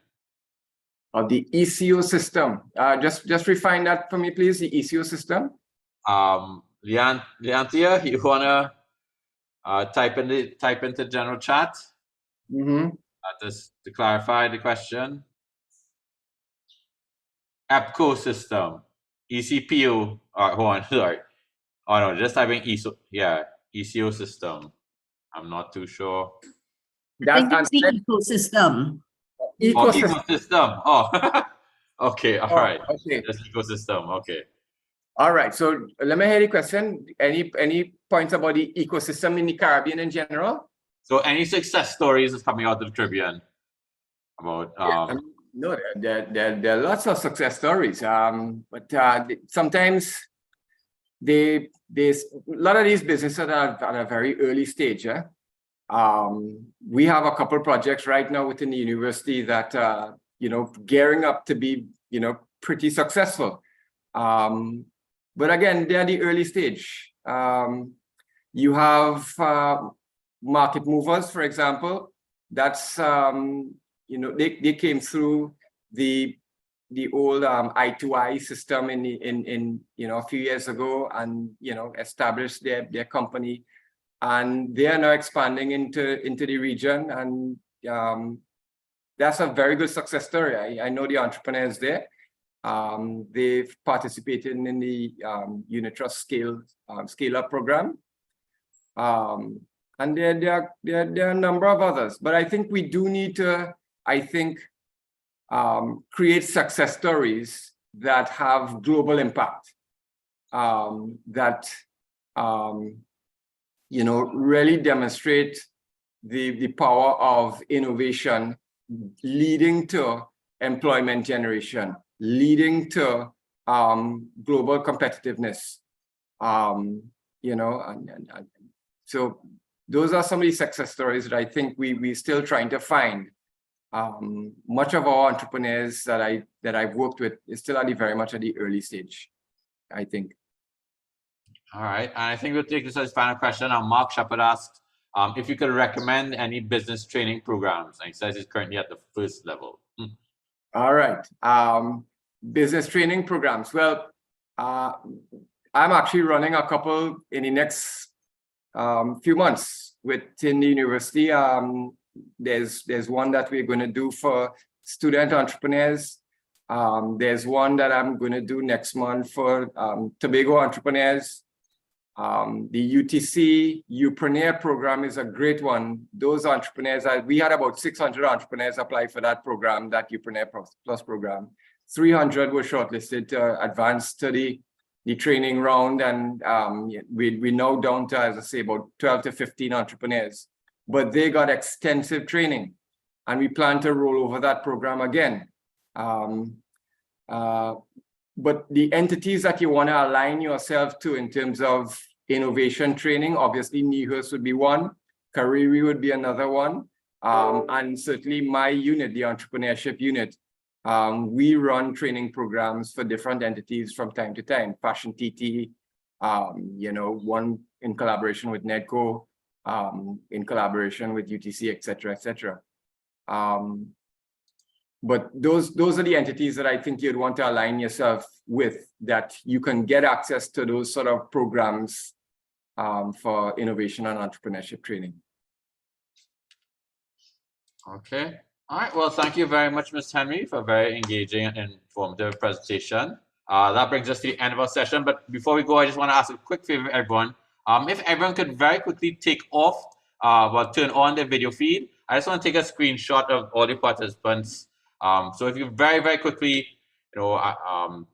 Of the ECO system, just refine that for me, please. The ECO system. Leanthia, you wanna type into general chat? Just to clarify the question. EPCO system, ECPO. Hold on, sorry. Oh no, just typing ECO system. I'm not too sure. I think it's the ecosystem. Ecosystem. Oh, okay. All right. Okay. Just ecosystem. Okay. All right. So let me hear the question. Any points about the ecosystem in the Caribbean in general? So any success stories is coming out of the Caribbean about? No, there are lots of success stories. But sometimes there's a lot of these businesses are at a very early stage. We have a couple projects right now within the university that gearing up to be pretty successful. But again, they're the early stage. You have market movers, for example. That's they came through the old I2I system in a few years ago, and established their company, and they are now expanding into the region, and that's a very good success story. I know the entrepreneurs there. They've participated in the Unitrust scale up program, and there are a number of others. But I think we do need to create success stories that have global impact, that really demonstrate the power of innovation leading to employment generation, leading to global competitiveness. So those are some of the success stories that I think we're still trying to find. Much of our entrepreneurs that I've worked with is still very much at the early stage, I think. All right, and I think we'll take this as final question. Mark Shepard asked if you could recommend any business training programs, and he says he's currently at the first level. All right, business training programs. Well, I'm actually running a couple in the next few months within the university. There's one that we're going to do for student entrepreneurs. There's one that I'm going to do next month for Tobago entrepreneurs. The UTC Upreneur program is a great one. Those entrepreneurs, we had about 600 entrepreneurs apply for that program, that Upreneur Plus program. 300 were shortlisted to advance to the training round, and we're now down to, as I say, about 12 to 15 entrepreneurs. But they got extensive training, and we plan to roll over that program again. But the entities that you want to align yourself to in terms of innovation training, obviously NEHUS would be one, Kariri would be another one. And certainly my unit, the entrepreneurship unit, we run training programs for different entities from time to time. Fashion TT, one in collaboration with NEDCO, in collaboration with UTC, et cetera. But those are the entities that I think you'd want to align yourself with, that you can get access to those sort of programs for innovation and entrepreneurship training. Okay. All right. Well, thank you very much, Ms. Henry, for a very engaging and informative presentation. That brings us to the end of our session. But before we go, I just want to ask a quick favor, everyone. If everyone could very quickly take off, turn on the video feed. I just want to take a screenshot of all the participants. So if you very, very quickly, in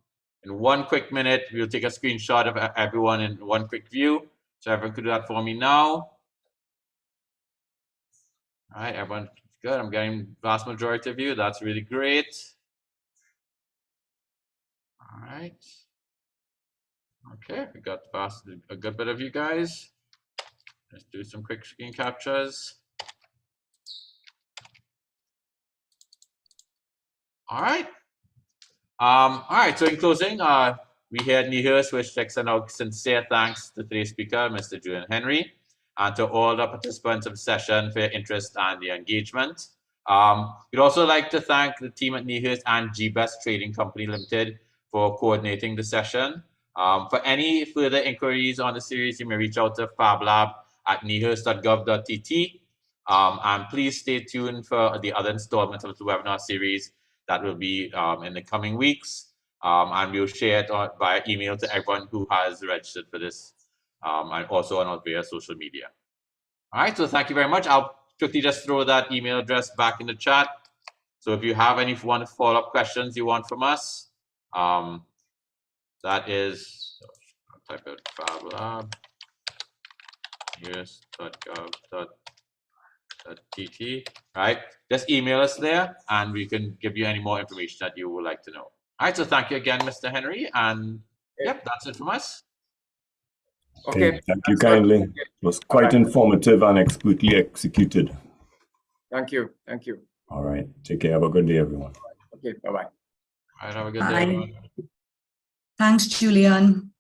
1 quick minute, we'll take a screenshot of everyone in one quick view. So everyone could do that for me now. All right, everyone, good. I'm getting vast majority of you. That's really great. All right. Okay, we got a good bit of you guys. Let's do some quick screen captures. All right. So in closing, we here at NEHUS wish to extend our sincere thanks to today's speaker, Mr. Julian Henry, and to all the participants of the session for your interest and the engagement. We'd also like to thank the team at NEHUS and GBest Trading Company Limited for coordinating the session. For any further inquiries on the series, you may reach out to fablab@nehus.gov.tt. And please stay tuned for the other installment of the webinar series that will be in the coming weeks. And we'll share it via email to everyone who has registered for this, and also on our via social media. All right, so thank you very much. I'll quickly just throw that email address back in the chat. So if you have any follow-up questions you want from us, that is, I'll type it fablab.nehus.gov.tt. Right, just email us there and we can give you any more information that you would like to know. All right, so thank you again, Mr. Henry, and yep, that's it from us. Okay, thank you kindly. It was quite informative and expertly executed. Thank you. All right, take care. Have a good day, everyone. Okay, bye-bye. All right, have a good day, everyone. Thanks, Julian.